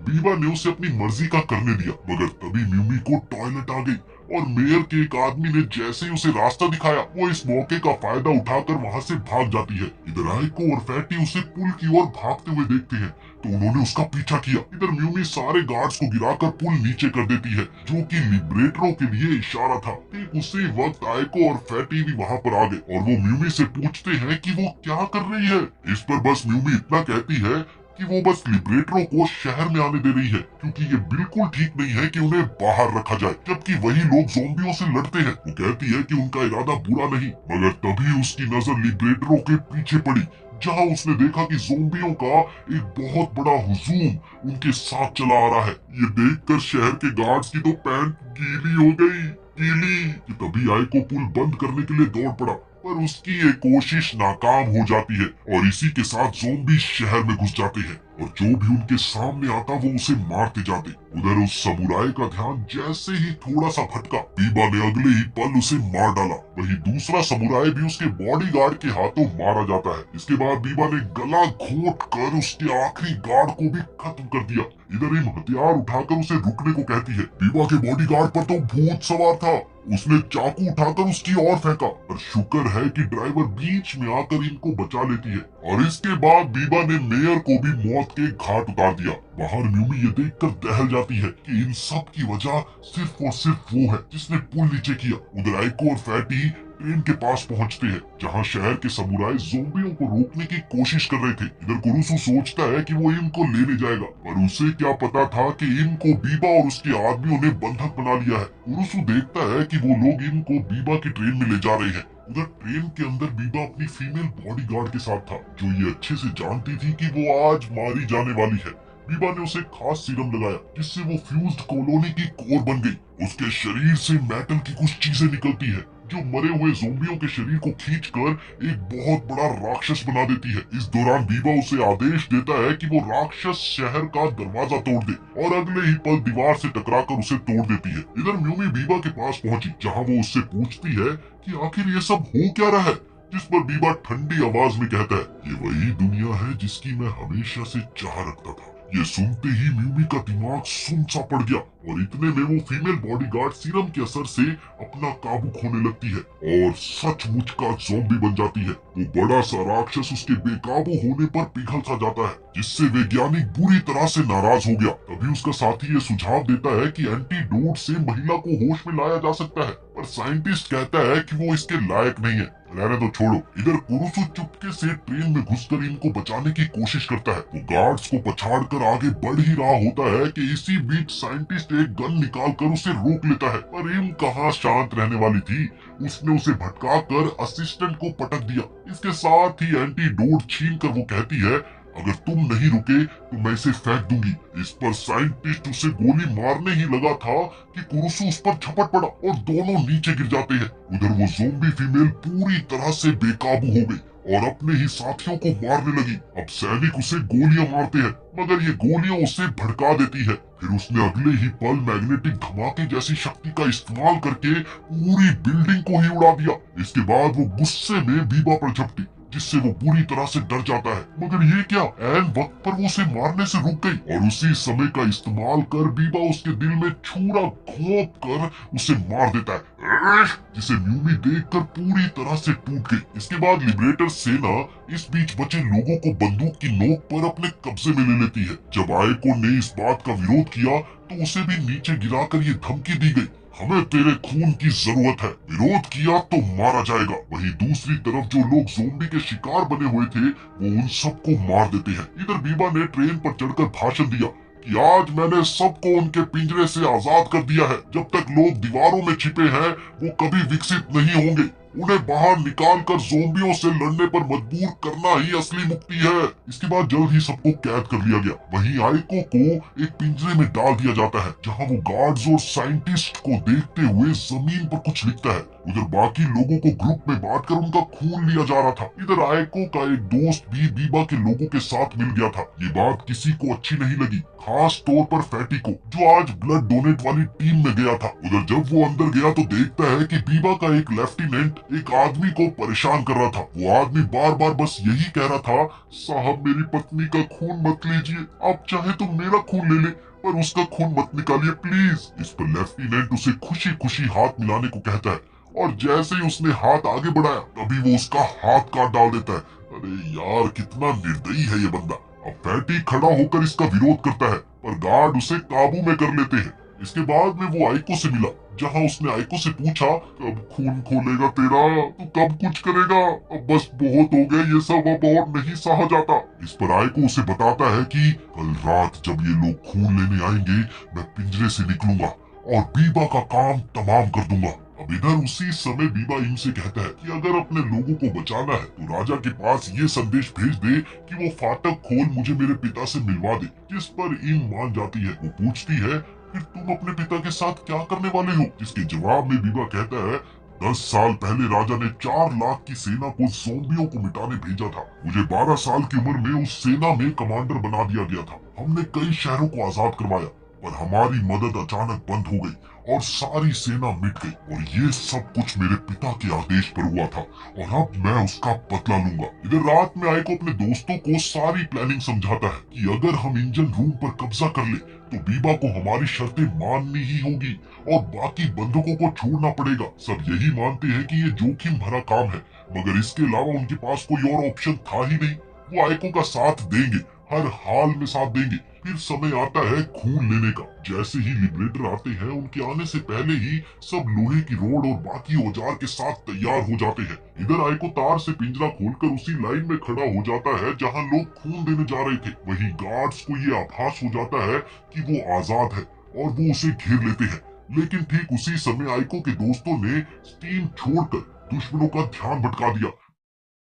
बीबा ने उसे अपनी मर्जी का करने दिया, मगर तभी म्यूमी को टॉयलेट आ गई और मेयर के एक आदमी ने जैसे ही उसे रास्ता दिखाया, वो इस मौके का फायदा उठाकर वहाँ से भाग जाती है। इधर आयको और फैटी उसे पुल की ओर भागते हुए देखते हैं तो उन्होंने उसका पीछा किया। इधर म्यूमी सारे गार्ड्स को गिराकर पुल नीचे कर देती है, जो कि लिबरेटरों के लिए इशारा था। ठीक उसी वक्त आयको और फैटी भी वहाँ पर आ गए और वो म्यूमी से पूछते हैं कि वो क्या कर रही है। इस पर बस म्यूमी इतना कहती है कि वो बस लिबरेटरों को शहर में आने दे रही है, क्योंकि ये बिल्कुल ठीक नहीं है कि उन्हें बाहर रखा जाए जबकि वही लोग ज़ोंबियों से लड़ते हैं। वो कहती है कि उनका इरादा बुरा नहीं, मगर तभी उसकी नजर लिबरेटरों के पीछे पड़ी, जहां उसने देखा कि ज़ोंबियों का एक बहुत बड़ा हुजूम उनके साथ चला आ रहा है। ये देखकर शहर के गार्ड्स की तो पैंट गीली हो गई, गीली। कि तभी आयको पुल बंद करने के लिए दौड़ पड़ा, पर उसकी ये कोशिश नाकाम हो जाती है और इसी के साथ ज़ोंबी शहर में घुस जाते हैं और जो भी उनके सामने आता वो उसे मारते जाते। उधर उस समुराय का ध्यान जैसे ही थोड़ा सा भटका, बीबा ने अगले ही पल उसे मार डाला। वही दूसरा समुराय भी उसके बॉडीगार्ड के हाथों मारा जाता है। इसके बाद बीबा ने गला घोंट कर उसके आखिरी गार्ड को भी खत्म कर दिया। इधर इन हथियार उठाकर उसे रुकने को कहती है। बीबा के बॉडीगार्ड पर तो भूत सवार था, उसने चाकू उठाकर उसकी ओर फेंका, पर शुक्र है कि ड्राइवर बीच में आकर इनको बचा लेती है। और इसके बाद बीबा ने मेयर को भी मौत के घाट उतार दिया। बाहर म्यूमी ये देखकर दहल जाती है कि इन सब की वजह सिर्फ और सिर्फ वो है जिसने पुल नीचे किया। उधर आयको और फैटी ट्रेन के पास पहुंचते हैं जहां शहर के समुराय ज़ोंबियों को रोकने की कोशिश कर रहे थे। इधर कुरुसु सोचता है कि वो इम को लेने जाएगा, पर उसे क्या पता था कि इम को बीबा और उसके आदमियों ने बंधक बना लिया है। कुरुसु देखता है कि वो लोग इम को बीबा की ट्रेन में ले जा रहे हैं। उधर ट्रेन के अंदर बीबा अपनी फीमेल बॉडीगार्ड के साथ था, जो ये अच्छे से जानती थी कि वो आज मारी जाने वाली है। बीबा ने उसे खास सीरम लगाया जिससे वो फ्यूज्ड कॉलोनी की कोर बन गई। उसके शरीर से मेटल की कुछ चीजें निकलती है जो मरे हुए ज़ोंबियों के शरीर को खींचकर एक बहुत बड़ा राक्षस बना देती है। इस दौरान बीबा उसे आदेश देता है कि वो राक्षस शहर का दरवाजा तोड़ दे और अगले ही पल दीवार से टकराकर उसे तोड़ देती है। इधर म्यूमी बीबा के पास पहुंची जहां वो उससे पूछती है कि आखिर ये सब हो क्या रहा है, जिस पर बीबा ठंडी आवाज में कहता है, ये वही दुनिया है जिसकी मैं हमेशा से चाह रखता था। ये सुनते ही म्यूमी का दिमाग सुन सा पड़ गया और इतने में वो फीमेल बॉडीगार्ड सीरम के असर से अपना काबू खोने लगती है और सचमुच का ज़ॉम्बी बन जाती है। वो बड़ा सा राक्षस उसके बेकाबू होने पर पिघल सा जाता है, जिससे वैज्ञानिक बुरी तरह से नाराज हो गया। तभी उसका साथी ये सुझाव देता है कि एंटीडोट से महिला को होश में लाया जा सकता है, पर साइंटिस्ट कहता है कि वो इसके लायक नहीं है। रहने तो छोड़ो। इधर कुरुसु चुपके से ट्रेन में घुसकर इनको बचाने की कोशिश करता है। वो गार्ड्स को पछाड़कर आगे बढ़ ही रहा होता है कि इसी बीच साइंटिस्ट एक गन निकालकर उसे रोक लेता है, पर इम कहाँ शांत रहने वाली थी। उसने उसे भटकाकर असिस्टेंट को पटक दिया। इसके साथ ही एंटीडोट छीनकर वो कहती है, अगर तुम नहीं रुके तो मैं इसे फेंक दूंगी। इस पर साइंटिस्ट उसे गोली मारने ही लगा था कि कुरुसु उस पर झपट पड़ा और दोनों नीचे गिर जाते हैं। उधर वो ज़ॉम्बी फीमेल पूरी तरह से बेकाबू हो गई और अपने ही साथियों को मारने लगी। अब सैनिक उसे गोलियां मारते हैं, मगर ये गोलियां उसे भड़का देती है। फिर उसने अगले ही पल मैग्नेटिक धमाके जैसी शक्ति का इस्तेमाल करके पूरी बिल्डिंग को ही उड़ा दिया। इसके बाद वो गुस्से में बीबा पर झपटी, जिससे वो बुरी तरह से डर जाता है। मगर ये क्या, ऐन वक्त पर वो उसे मारने से रुक गई और उसी समय का इस्तेमाल कर बीबा उसके दिल में छुरा घोंप कर उसे मार देता है, जिसे म्यूमी देखकर पूरी तरह से टूट गई। इसके बाद लिबरेटर सेना इस बीच बचे लोगों को बंदूक की नोक पर अपने कब्जे में ले लेती है। जब आयको ने इस बात का विरोध किया तो उसे भी नीचे गिराकर ये धमकी दी गई, हमें तेरे खून की जरूरत है, विरोध किया तो मारा जाएगा। वहीं दूसरी तरफ जो लोग ज़ॉम्बी के शिकार बने हुए थे वो उन सबको मार देते हैं। इधर बीबा ने ट्रेन पर चढ़कर भाषण दिया कि आज मैंने सबको उनके पिंजरे से आजाद कर दिया है। जब तक लोग दीवारों में छिपे हैं वो कभी विकसित नहीं होंगे। उन्हें बाहर निकालकर ज़ॉम्बियों से लड़ने पर मजबूर करना ही असली मुक्ति है। इसके बाद जल्द ही सबको कैद कर लिया गया। वहीं आइको को एक पिंजरे में डाल दिया जाता है जहां वो गार्ड्स और साइंटिस्ट को देखते हुए जमीन पर कुछ लिखता है। उधर बाकी लोगों को ग्रुप में बांटकर उनका खून लिया जा रहा था। इधर आइको का एक दोस्त भी बीबा के लोगों के साथ मिल गया था। ये बात किसी को अच्छी नहीं लगी, खास तौर पर फैटी को, जो आज ब्लड डोनेट वाली टीम में गया था। उधर जब वो अंदर गया तो देखता है कि बीबा का एक लेफ्टिनेंट एक आदमी को परेशान कर रहा था। वो आदमी बार बार बस यही कह रहा था, साहब मेरी पत्नी का खून मत लीजिए, आप चाहे तो मेरा खून ले ले पर उसका खून मत निकालिए प्लीज। इस पर लेफ्टिनेंट उसे खुशी खुशी हाथ मिलाने को कहता है और जैसे ही उसने हाथ आगे बढ़ाया तभी वो उसका हाथ काट डाल देता है। अरे यार कितना निर्दयी है ये बंदा। अब फैटी खड़ा होकर इसका विरोध करता है पर गार्ड उसे काबू में कर लेते हैं। इसके बाद में वो आइको से मिला जहां उसने आइको से पूछा, कब खून खोलेगा तेरा, तू कब कुछ करेगा, अब बस बहुत हो गया ये सब, अब और नहीं सहा जाता। इस पर आइको उसे बताता है कि कल रात जब ये लोग खून लेने आएंगे मैं पिंजरे से निकलूंगा और बीबा का काम तमाम कर दूंगा। अब इधर उसी समय बीबा इम से कहता है कि अगर अपने लोगों को बचाना है तो राजा के पास ये संदेश भेज दे कि वो फाटक खोल मुझे मेरे पिता से मिलवा दे। जिस पर इम मान जाती है। वो पूछती है, फिर तुम अपने पिता के साथ क्या करने वाले हो? जिसके जवाब में बीबा कहता है, 10 साल पहले राजा ने 4 लाख की सेना को ज़ॉम्बियों को मिटाने भेजा था। मुझे 12 साल की उम्र में उस सेना में कमांडर बना दिया गया था। हमने कई शहरों को आजाद करवाया पर हमारी मदद अचानक बंद हो गई और सारी सेना मिट गई और ये सब कुछ मेरे पिता के आदेश पर हुआ था और अब मैं उसका बदला लूंगा। इधर रात में आइको अपने दोस्तों को सारी प्लानिंग समझाता है कि अगर हम इंजन रूम पर कब्जा कर ले तो बीबा को हमारी शर्तें माननी ही होगी और बाकी बंधकों को छोड़ना पड़ेगा। सब यही मानते हैं कि ये जोखिम भरा काम है मगर इसके अलावा उनके पास कोई और ऑप्शन था ही नहीं। वो आइको का साथ देंगे, हर हाल में साथ देंगे। फिर समय आता है खून लेने का। जैसे ही लिबरेटर आते हैं, उनके आने से पहले ही सब लोहे की रोड और बाकी औजार के साथ तैयार हो जाते हैं। इधर आइको तार से पिंजरा खोलकर उसी लाइन में खड़ा हो जाता है जहां लोग खून देने जा रहे थे। वहीं गार्ड्स को ये आभास हो जाता है कि वो आजाद है और वो उसे घेर लेते हैं। लेकिन ठीक उसी समय आइको के दोस्तों ने स्टीम छोड़कर दुश्मनों का ध्यान भटका दिया,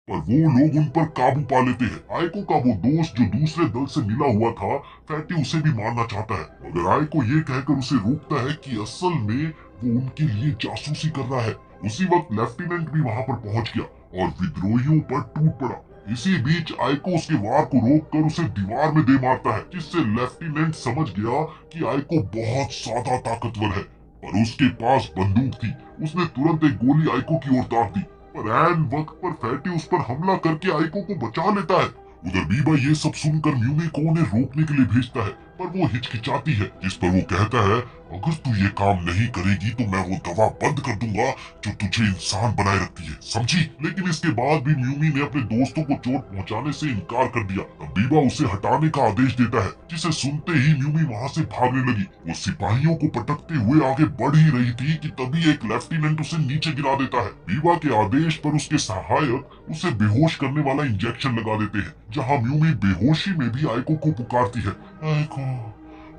पर वो लोग उन पर काबू पा लेते हैं। आइको का वो दोस्त जो दूसरे दल से मिला हुआ था, फैटी उसे भी मारना चाहता है, मगर आइको ये कहकर उसे रोकता है कि असल में वो उनके लिए जासूसी कर रहा है। उसी वक्त लेफ्टिनेंट भी वहां पर पहुंच गया और विद्रोहियों पर टूट पड़ा। इसी बीच आइको उसके वार को रोककर उसे दीवार में दे मारता है, जिससे लेफ्टिनेंट समझ गया कि आइको बहुत ज्यादा ताकतवर है। पर उसके पास बंदूक थी। उसने तुरंत एक गोली आइको की ओर दाग दी, पर ऐन वक्त पर फैटी उस पर हमला करके आइको को बचा लेता है। उधर बीबा ये सब सुनकर म्यूमी को उन्हें रोकने के लिए भेजता है, पर वो हिचकिचाती है, जिस पर वो कहता है, अगर तू ये काम नहीं करेगी तो मैं वो दवा बंद कर दूंगा जो तुझे इंसान बनाए रखती है, समझी? लेकिन इसके बाद भी म्यूमी ने अपने दोस्तों को चोट पहुंचाने से इनकार कर दिया। तब बीबा उसे हटाने का आदेश देता है, जिसे सुनते ही म्यूमी वहां से भागने लगी। वो सिपाहियों को पटकते हुए आगे बढ़ ही रही थी कि तभी एक लेफ्टिनेंट उसे नीचे गिरा देता है। बीबा के आदेश पर उसके सहायक उसे बेहोश करने वाला इंजेक्शन लगा देते हैं, जहां म्यूमी बेहोशी में भी आइको को पुकारती है, आइको।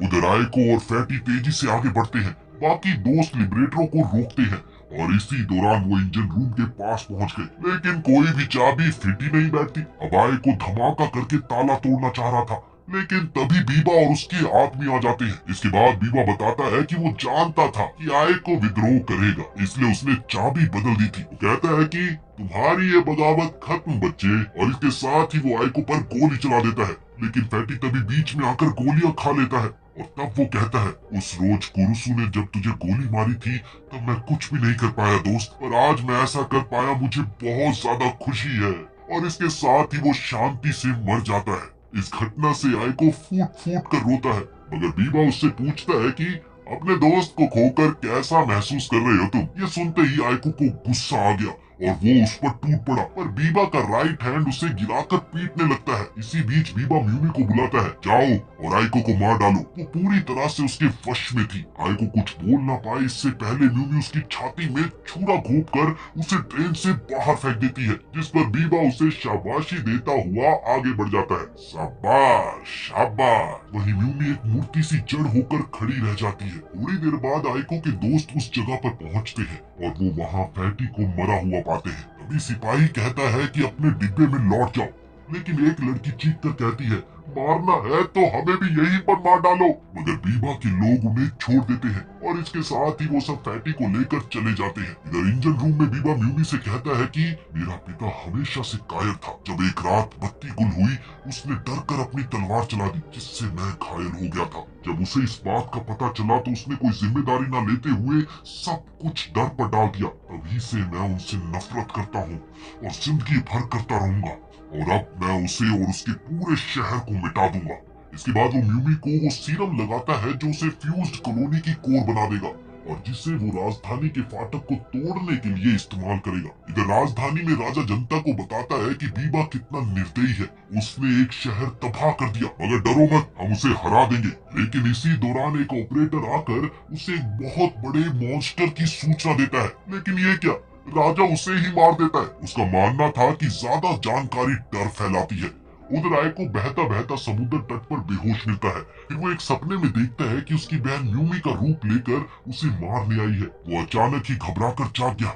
उधर आइको और फैटी तेजी से आगे बढ़ते हैं। बाकी दोस्त लिबरेटरों को रोकते हैं और इसी दौरान वो इंजन रूम के पास पहुंच गए, लेकिन कोई भी चाबी फिट ही नहीं बैठती। अब आइको धमाका करके ताला तोड़ना चाह रहा था, लेकिन तभी बीबा और उसके आदमी आ जाते हैं। इसके बाद बीबा बताता है कि वो जानता था कि आइको विद्रोह करेगा, इसलिए उसने चाबी बदल दी थी। वो कहता है कि तुम्हारी ये बगावत खत्म बच्चे, और इसके साथ ही वो आइको पर गोली चला देता है। लेकिन फैटी तभी बीच में आकर गोलियां खा लेता है और तब वो कहता है, उस रोज कुरुसु ने जब तुझे गोली मारी थी तब मैं कुछ भी नहीं कर पाया दोस्त, पर आज मैं ऐसा कर पाया, मुझे बहुत ज्यादा खुशी है। और इसके साथ ही वो शांति से मर जाता है। इस घटना से आइको फूट फूट कर रोता है, मगर बीबा उससे पूछता है कि अपने दोस्त को खोकर कैसा महसूस कर रहे हो तुम? ये सुनते ही आइको को गुस्सा आ गया और वो उस पर टूट पड़ा, पर बीबा का राइट हैंड उसे गिराकर पीटने लगता है। इसी बीच बीबा म्यूमी को बुलाता है, जाओ और आइको को मार डालो। वो पूरी तरह से उसके वश में थी। आइको कुछ बोल ना पाए इससे पहले म्यूमी उसकी छाती में छुरा घोंप कर उसे ट्रेन से बाहर फेंक देती है, जिस पर बीबा उसे शाबाशी देता हुआ आगे बढ़ जाता है। शाबाश शाबाश। वहीं म्यूमी एक मूर्ति सी जड़ होकर खड़ी रह जाती है। थोड़ी देर बाद आइको के दोस्त उस जगह पर पहुंचते हैं और वो वहां फैटी को मरा हुआ पाते हैं। तभी सिपाही कहता है कि अपने डिब्बे में लौट जाओ, लेकिन एक लड़की चीख कर कहती है, मारना है तो हमें भी यहीं पर मार डालो। मगर बीबा के लोग उन्हें छोड़ देते हैं और इसके साथ ही वो सब फैटी को लेकर चले जाते हैं। इधर इंजन रूम में बीबा म्यूमी से कहता है कि मेरा पिता हमेशा से कायर था। जब एक रात बत्ती गुल हुई, उसने डर कर अपनी तलवार चला दी, जिससे मैं घायल हो गया था। जब उसे इस बात का पता चला तो उसने कोई जिम्मेदारी न लेते हुए सब कुछ डर पर डाल दिया। तभी से मैं उनसे नफरत करता हूँ और जिंदगी भर करता रहूंगा, और अब मैं उसे और उसके पूरे शहर को मिटा दूंगा। इसके बाद वो म्यूमी को वो सीरम लगाता है जो उसे फ्यूज्ड कॉलोनी की कोर बना देगा और जिसे वो राजधानी के फाटक को तोड़ने के लिए इस्तेमाल करेगा। इधर राजधानी में राजा जनता को बताता है कि बीबा कितना निर्दयी है, उसने एक शहर तबाह कर दिया, मगर डरो मत, हम उसे हरा देंगे। लेकिन इसी दौरान एक ऑपरेटर आकर उसे एक बहुत बड़े मॉन्स्टर की सूचना देता है, लेकिन ये क्या, राजा उसे ही मार देता है। उसका मानना था कि ज्यादा जानकारी डर फैलाती है। उधर आइको बहता बहता समुद्र तट पर बेहोश मिलता है। फिर वो एक सपने में देखता है कि उसकी बहन म्यूमी का रूप लेकर उसे मारने आई है। वो अचानक ही घबराकर जाग गया।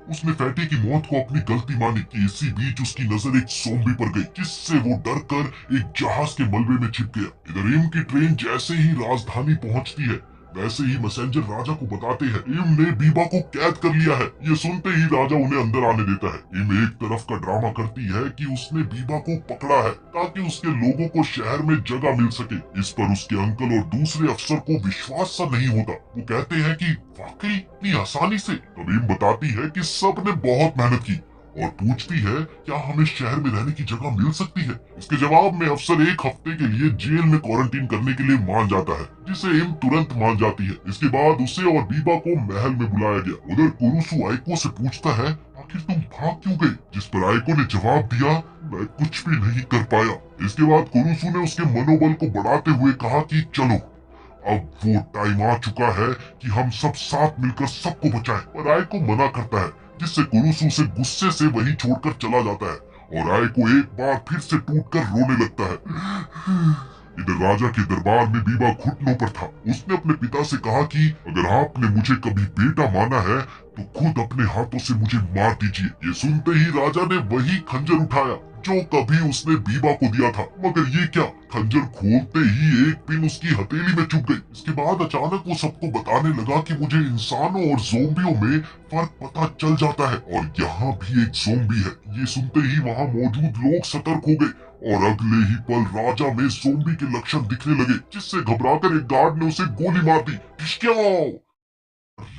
उसने फैटी की मौत को अपनी गलती मानी कि इसी बीच उसकी नजर एक ज़ॉम्बी पर गई, जिससे वो डरकर एक जहाज के मलबे में छिप गया। इधर इम की ट्रेन जैसे ही राजधानी पहुंचती है, वैसे ही मैसेंजर राजा को बताते हैं इम ने बीबा को कैद कर लिया है। ये सुनते ही राजा उन्हें अंदर आने देता है। इम एक तरफ का ड्रामा करती है कि उसने बीबा को पकड़ा है ताकि उसके लोगों को शहर में जगह मिल सके। इस पर उसके अंकल और दूसरे अफसर को विश्वास सा नहीं होता। वो कहते हैं कि वाकई इतनी आसानी से? तब इम बताती है कि सब ने बहुत मेहनत की और पूछती है क्या हमें शहर में रहने की जगह मिल सकती है। इसके जवाब में अफसर एक हफ्ते के लिए जेल में क्वारंटीन करने के लिए मान जाता है, जिसे इम तुरंत मान जाती है। इसके बाद उसे और बीबा को महल में बुलाया गया। उधर कुरुसु आइको से पूछता है आखिर तुम भाग क्यों गई, जिस पर आइको ने जवाब दिया मैं कुछ भी नहीं कर पाया। इसके बाद कुरुसु ने उसके मनोबल को बढ़ाते हुए कहा कि चलो, अब वो टाइम आ चुका है कि हम सब साथ मिलकर सबको बचाएं। पर आयको मना करता है, जिससे कुरुसु उसे गुस्से से वहीं छोड़कर चला जाता है और आयको एक बार फिर से टूटकर रोने लगता है। इधर राजा के दरबार में बीबा घुटनों पर था। उसने अपने पिता से कहा कि अगर आपने मुझे कभी बेटा माना है तो खुद अपने हाथों से मुझे मार दीजिए। ये सुनते ही राजा ने वही खंजर उठाया जो कभी उसने बीबा को दिया था, मगर ये क्या, खंजर खोलते ही एक पिन उसकी हथेली में चुभ गई। इसके बाद अचानक वो सबको बताने लगा कि मुझे इंसानों और ज़ोंबियों में फर्क पता चल जाता है और यहाँ भी एक ज़ोंबी है। ये सुनते ही वहाँ मौजूद लोग सतर्क हो गए और अगले ही पल राजा में ज़ोंबी के लक्षण दिखने लगे, जिससे घबराकर एक गार्ड ने उसे गोली मार दी।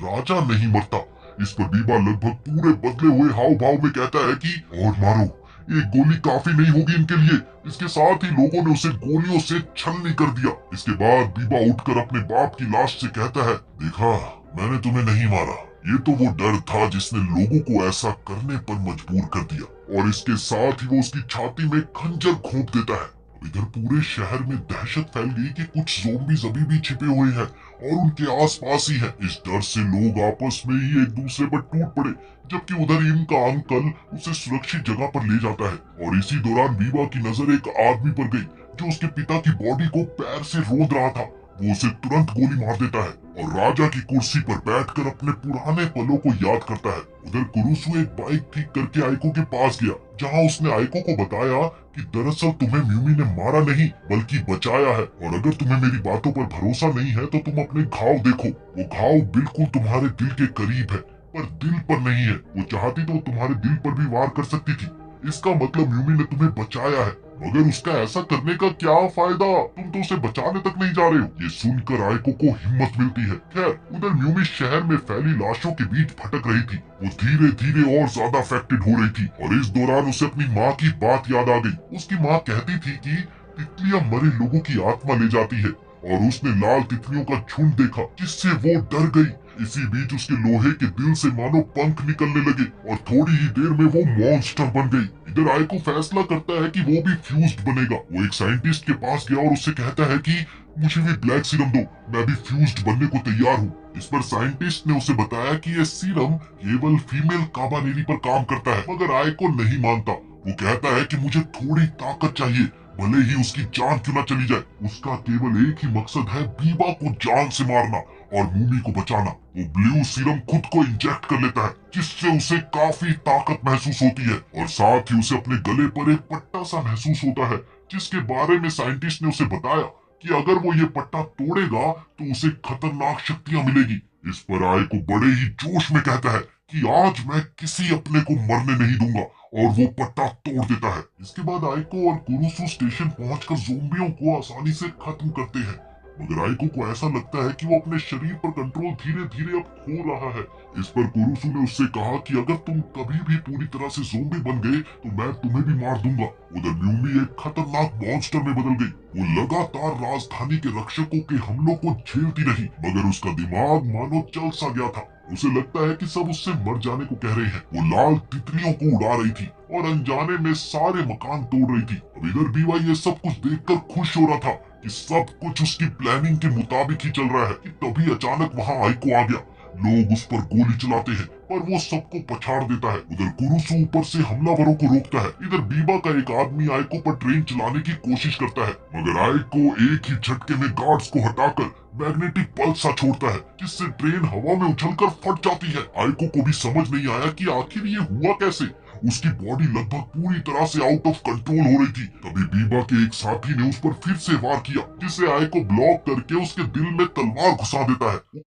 राजा नहीं मरता। इस पर बीबा लगभग पूरे बदले हुए हाव भाव में कहता है कि और मारो, एक गोली काफी नहीं होगी इनके लिए। इसके साथ ही लोगों ने उसे गोलियों से छलनी कर दिया। इसके बाद बीबा उठकर अपने बाप की लाश से कहता है, देखा, मैंने तुम्हें नहीं मारा। ये तो वो डर था जिसने लोगों को ऐसा करने पर मजबूर कर दिया। और इसके साथ ही वो उसकी छाती में खंजर घोंप देता है। इधर पूरे शहर में दहशत फैल गई कि कुछ ज़ोंबीज़ अभी भी छिपे हुए हैं और उनके आसपास ही है। इस डर से लोग आपस में ही एक दूसरे पर टूट पड़े, जबकि उधर इनका अंकल उसे सुरक्षित जगह पर ले जाता है। और इसी दौरान बीबा की नजर एक आदमी पर गई जो उसके पिता की बॉडी को पैर से रोंद रहा था। वो उसे तुरंत गोली मार देता है और राजा की कुर्सी पर बैठकर अपने पुराने पलों को याद करता है। उधर कुरुसु एक बाइक ठीक करके आइको के पास गया, जहां उसने आइको को बताया कि दरअसल तुम्हें म्यूमी ने मारा नहीं बल्कि बचाया है, और अगर तुम्हें मेरी बातों पर भरोसा नहीं है तो तुम अपने घाव देखो। वो घाव बिल्कुल तुम्हारे दिल के करीब है, पर दिल पर नहीं है। वो चाहती तो तुम्हारे दिल पर भी वार कर सकती थी। इसका मतलब म्यूमी ने तुम्हें बचाया है, मगर उसका ऐसा करने का क्या फायदा, तुम तो उसे बचाने तक नहीं जा रहे हो। ये सुनकर आयको को हिम्मत मिलती है। खैर, उधर म्यूमी शहर में फैली लाशों के बीच भटक रही थी। वो धीरे धीरे और ज्यादा अफेक्टेड हो रही थी और इस दौरान उसे अपनी माँ की बात याद आ गई। उसकी माँ कहती थी कि तितलियां मरे लोगों की आत्मा ले जाती है, और उसने लाल तितलियों का झुंड देखा जिससे वो डर गई। इसी बीच उसके लोहे के दिल से मानो पंख निकलने लगे और थोड़ी ही देर में वो मॉन्स्टर बन गई। इधर आयको फैसला करता है कि वो भी फ्यूज्ड बनेगा। वो एक साइंटिस्ट के पास गया और उससे कहता है कि मुझे भी ब्लैक सीरम दो, मैं भी फ्यूज्ड बनने को तैयार हूँ। इस पर साइंटिस्ट ने उसे बताया कि ये सीरम केवल फीमेल काबानेरी पर काम करता है, मगर आयको नहीं मानता। वो कहता है कि मुझे थोड़ी ताकत चाहिए, भले ही उसकी जान क्यों न चली जाए। उसका केवल एक ही मकसद है, बीबा को जान से मारना और मूमी को बचाना। वो ब्लू सीरम खुद को इंजेक्ट कर लेता है, जिससे उसे काफी ताकत महसूस होती है और साथ ही उसे अपने गले पर एक पट्टा सा महसूस होता है, जिसके बारे में साइंटिस्ट ने उसे बताया कि अगर वो ये पट्टा तोड़ेगा तो उसे खतरनाक शक्तियां मिलेगी। इस पर आयको बड़े ही जोश में कहता है कि आज मैं किसी अपने को मरने नहीं दूंगा, और वो पट्टा तोड़ देता है। इसके बाद आइको और कुरुसु स्टेशन पहुंचकर ज़ोंबियों को आसानी से खत्म करते हैं, मगर आइको को ऐसा लगता है कि वो अपने शरीर पर कंट्रोल धीरे धीरे अब खो रहा है। इस पर कुरुसु ने उससे कहा कि अगर तुम कभी भी पूरी तरह से ज़ोंबी बन गए तो मैं तुम्हें भी मार दूंगा। उधर म्यूमी एक खतरनाक मॉन्स्टर में बदल गई। वो लगातार राजधानी के रक्षकों के हमलों को झेलती रही, मगर उसका दिमाग मानो चल सा गया था। उसे लगता है कि सब उससे मर जाने को कह रहे हैं। वो लाल तितलियों को उड़ा रही थी और अनजाने में सारे मकान तोड़ रही थी। अब इधर बीवा ये सब कुछ देखकर खुश हो रहा था कि सब कुछ उसकी प्लानिंग के मुताबिक ही चल रहा है कि तभी अचानक वहाँ आइको आ गया। लोग उस पर गोली चलाते हैं पर वो सबको पछाड़ देता है। उधर कुरुसु ऊपर से हमलावरों को रोकता है। इधर बीबा का एक आदमी आइको पर ट्रेन चलाने की कोशिश करता है, मगर आइको एक ही झटके में गार्ड्स को हटाकर मैग्नेटिक पल्स सा छोड़ता है, जिससे ट्रेन हवा में उछलकर फट जाती है। आइको को भी समझ नहीं आया कि आखिर ये हुआ कैसे। उसकी बॉडी लगभग पूरी तरह से आउट ऑफ कंट्रोल हो रही थी। तभी बीबा के एक साथी ने उस पर फिर से वार किया, जिससे आइको ब्लॉक करके उसके दिल में तलवार घुसा देता है।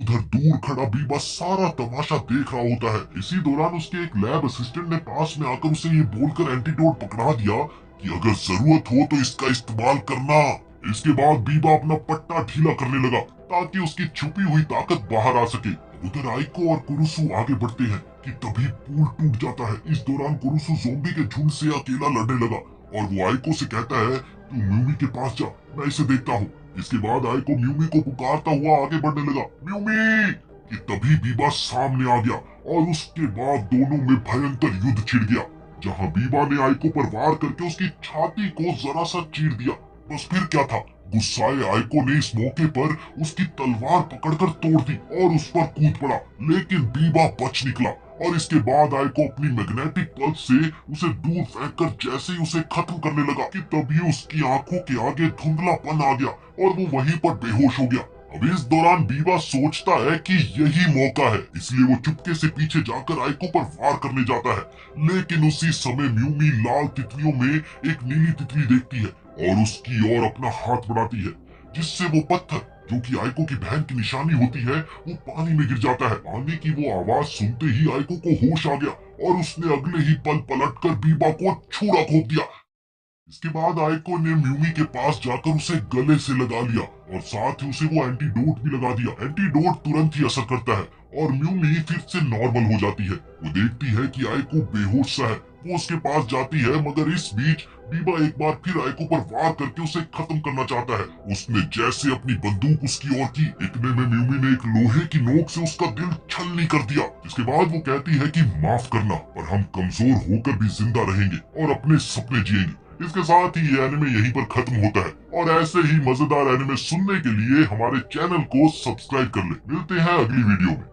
उधर दूर खड़ा बीबा सारा तमाशा देख रहा होता है। इसी दौरान उसके एक लैब असिस्टेंट ने पास में आकर उसे ये बोलकर एंटीडोट पकड़ा दिया कि अगर जरूरत हो तो इसका इस्तेमाल करना। इसके बाद बीबा अपना पट्टा ढीला करने लगा ताकि उसकी छुपी हुई ताकत बाहर आ सके। उधर आइको और कुरुसु आगे बढ़ते हैं कि तभी पुल टूट जाता है। इस दौरान कुरुसु ज़ोंबी के झुंड से अकेला लड़ने लगा और वो आइको से कहता है, तू म्यूमी के पास जा, मैं इसे देखता हूँ। इसके बाद आइको म्यूमी को पुकारता हुआ आगे बढ़ने लगा, म्यूमी! कि तभी बीबा सामने आ गया और उसके बाद दोनों में भयंकर युद्ध छिड़ गया। जहां बीबा ने आइको पर वार करके उसकी छाती को जरा सा चीर दिया। बस फिर क्या था, गुस्साए आइको ने इस मौके पर उसकी तलवार पकड़कर तोड़ दी और उस पर कूद पड़ा, लेकिन बीबा बच निकला। और इसके बाद आइको अपनी मैग्नेटिक पल्स से उसे दूर फेंककर जैसे ही उसे खत्म करने लगा कि तभी उसकी आंखों के आगे धुंधलापन आ गया और वो वहीं पर बेहोश हो गया। अब इस दौरान बीबा सोचता है कि यही मौका है, इसलिए वो चुपके से पीछे जाकर आइको पर वार करने जाता है। लेकिन उसी समय म्यूमी लाल तितलियों में एक नीली तितली देखती है और उसकी ओर अपना हाथ बढ़ाती है, जिससे वो पत्थर जो कि आइको की बहन की निशानी होती है वो पानी में गिर जाता है। पानी की वो आवाज सुनते ही आइको को होश आ गया और उसने अगले ही पल पलटकर बीबा को छुरा घोंप दिया। इसके बाद आइको ने म्यूमी के पास जाकर उसे गले से लगा लिया और साथ ही उसे वो एंटीडोट भी लगा दिया। एंटीडोट तुरंत ही असर करता है और म्यूमी फिर से नॉर्मल हो जाती है। वो देखती है कि आइको बेहोश सा है, वो उसके पास जाती है, मगर इस बीच बीबा एक बार फिर आइको पर वार करके उसे खत्म करना चाहता है। उसने जैसे अपनी बंदूक उसकी ओर की, इतने में म्यूमी ने एक लोहे की नोक से उसका दिल छलनी कर दिया। इसके बाद वो कहती है कि माफ करना, पर हम कमजोर होकर भी जिंदा रहेंगे और अपने सपने जिएंगे। इसके साथ ही ये एनिमे यहीं पर खत्म होता है और ऐसे ही मजेदार एनिमे सुनने के लिए हमारे चैनल को सब्सक्राइब कर ले। मिलते हैं अगली वीडियो में।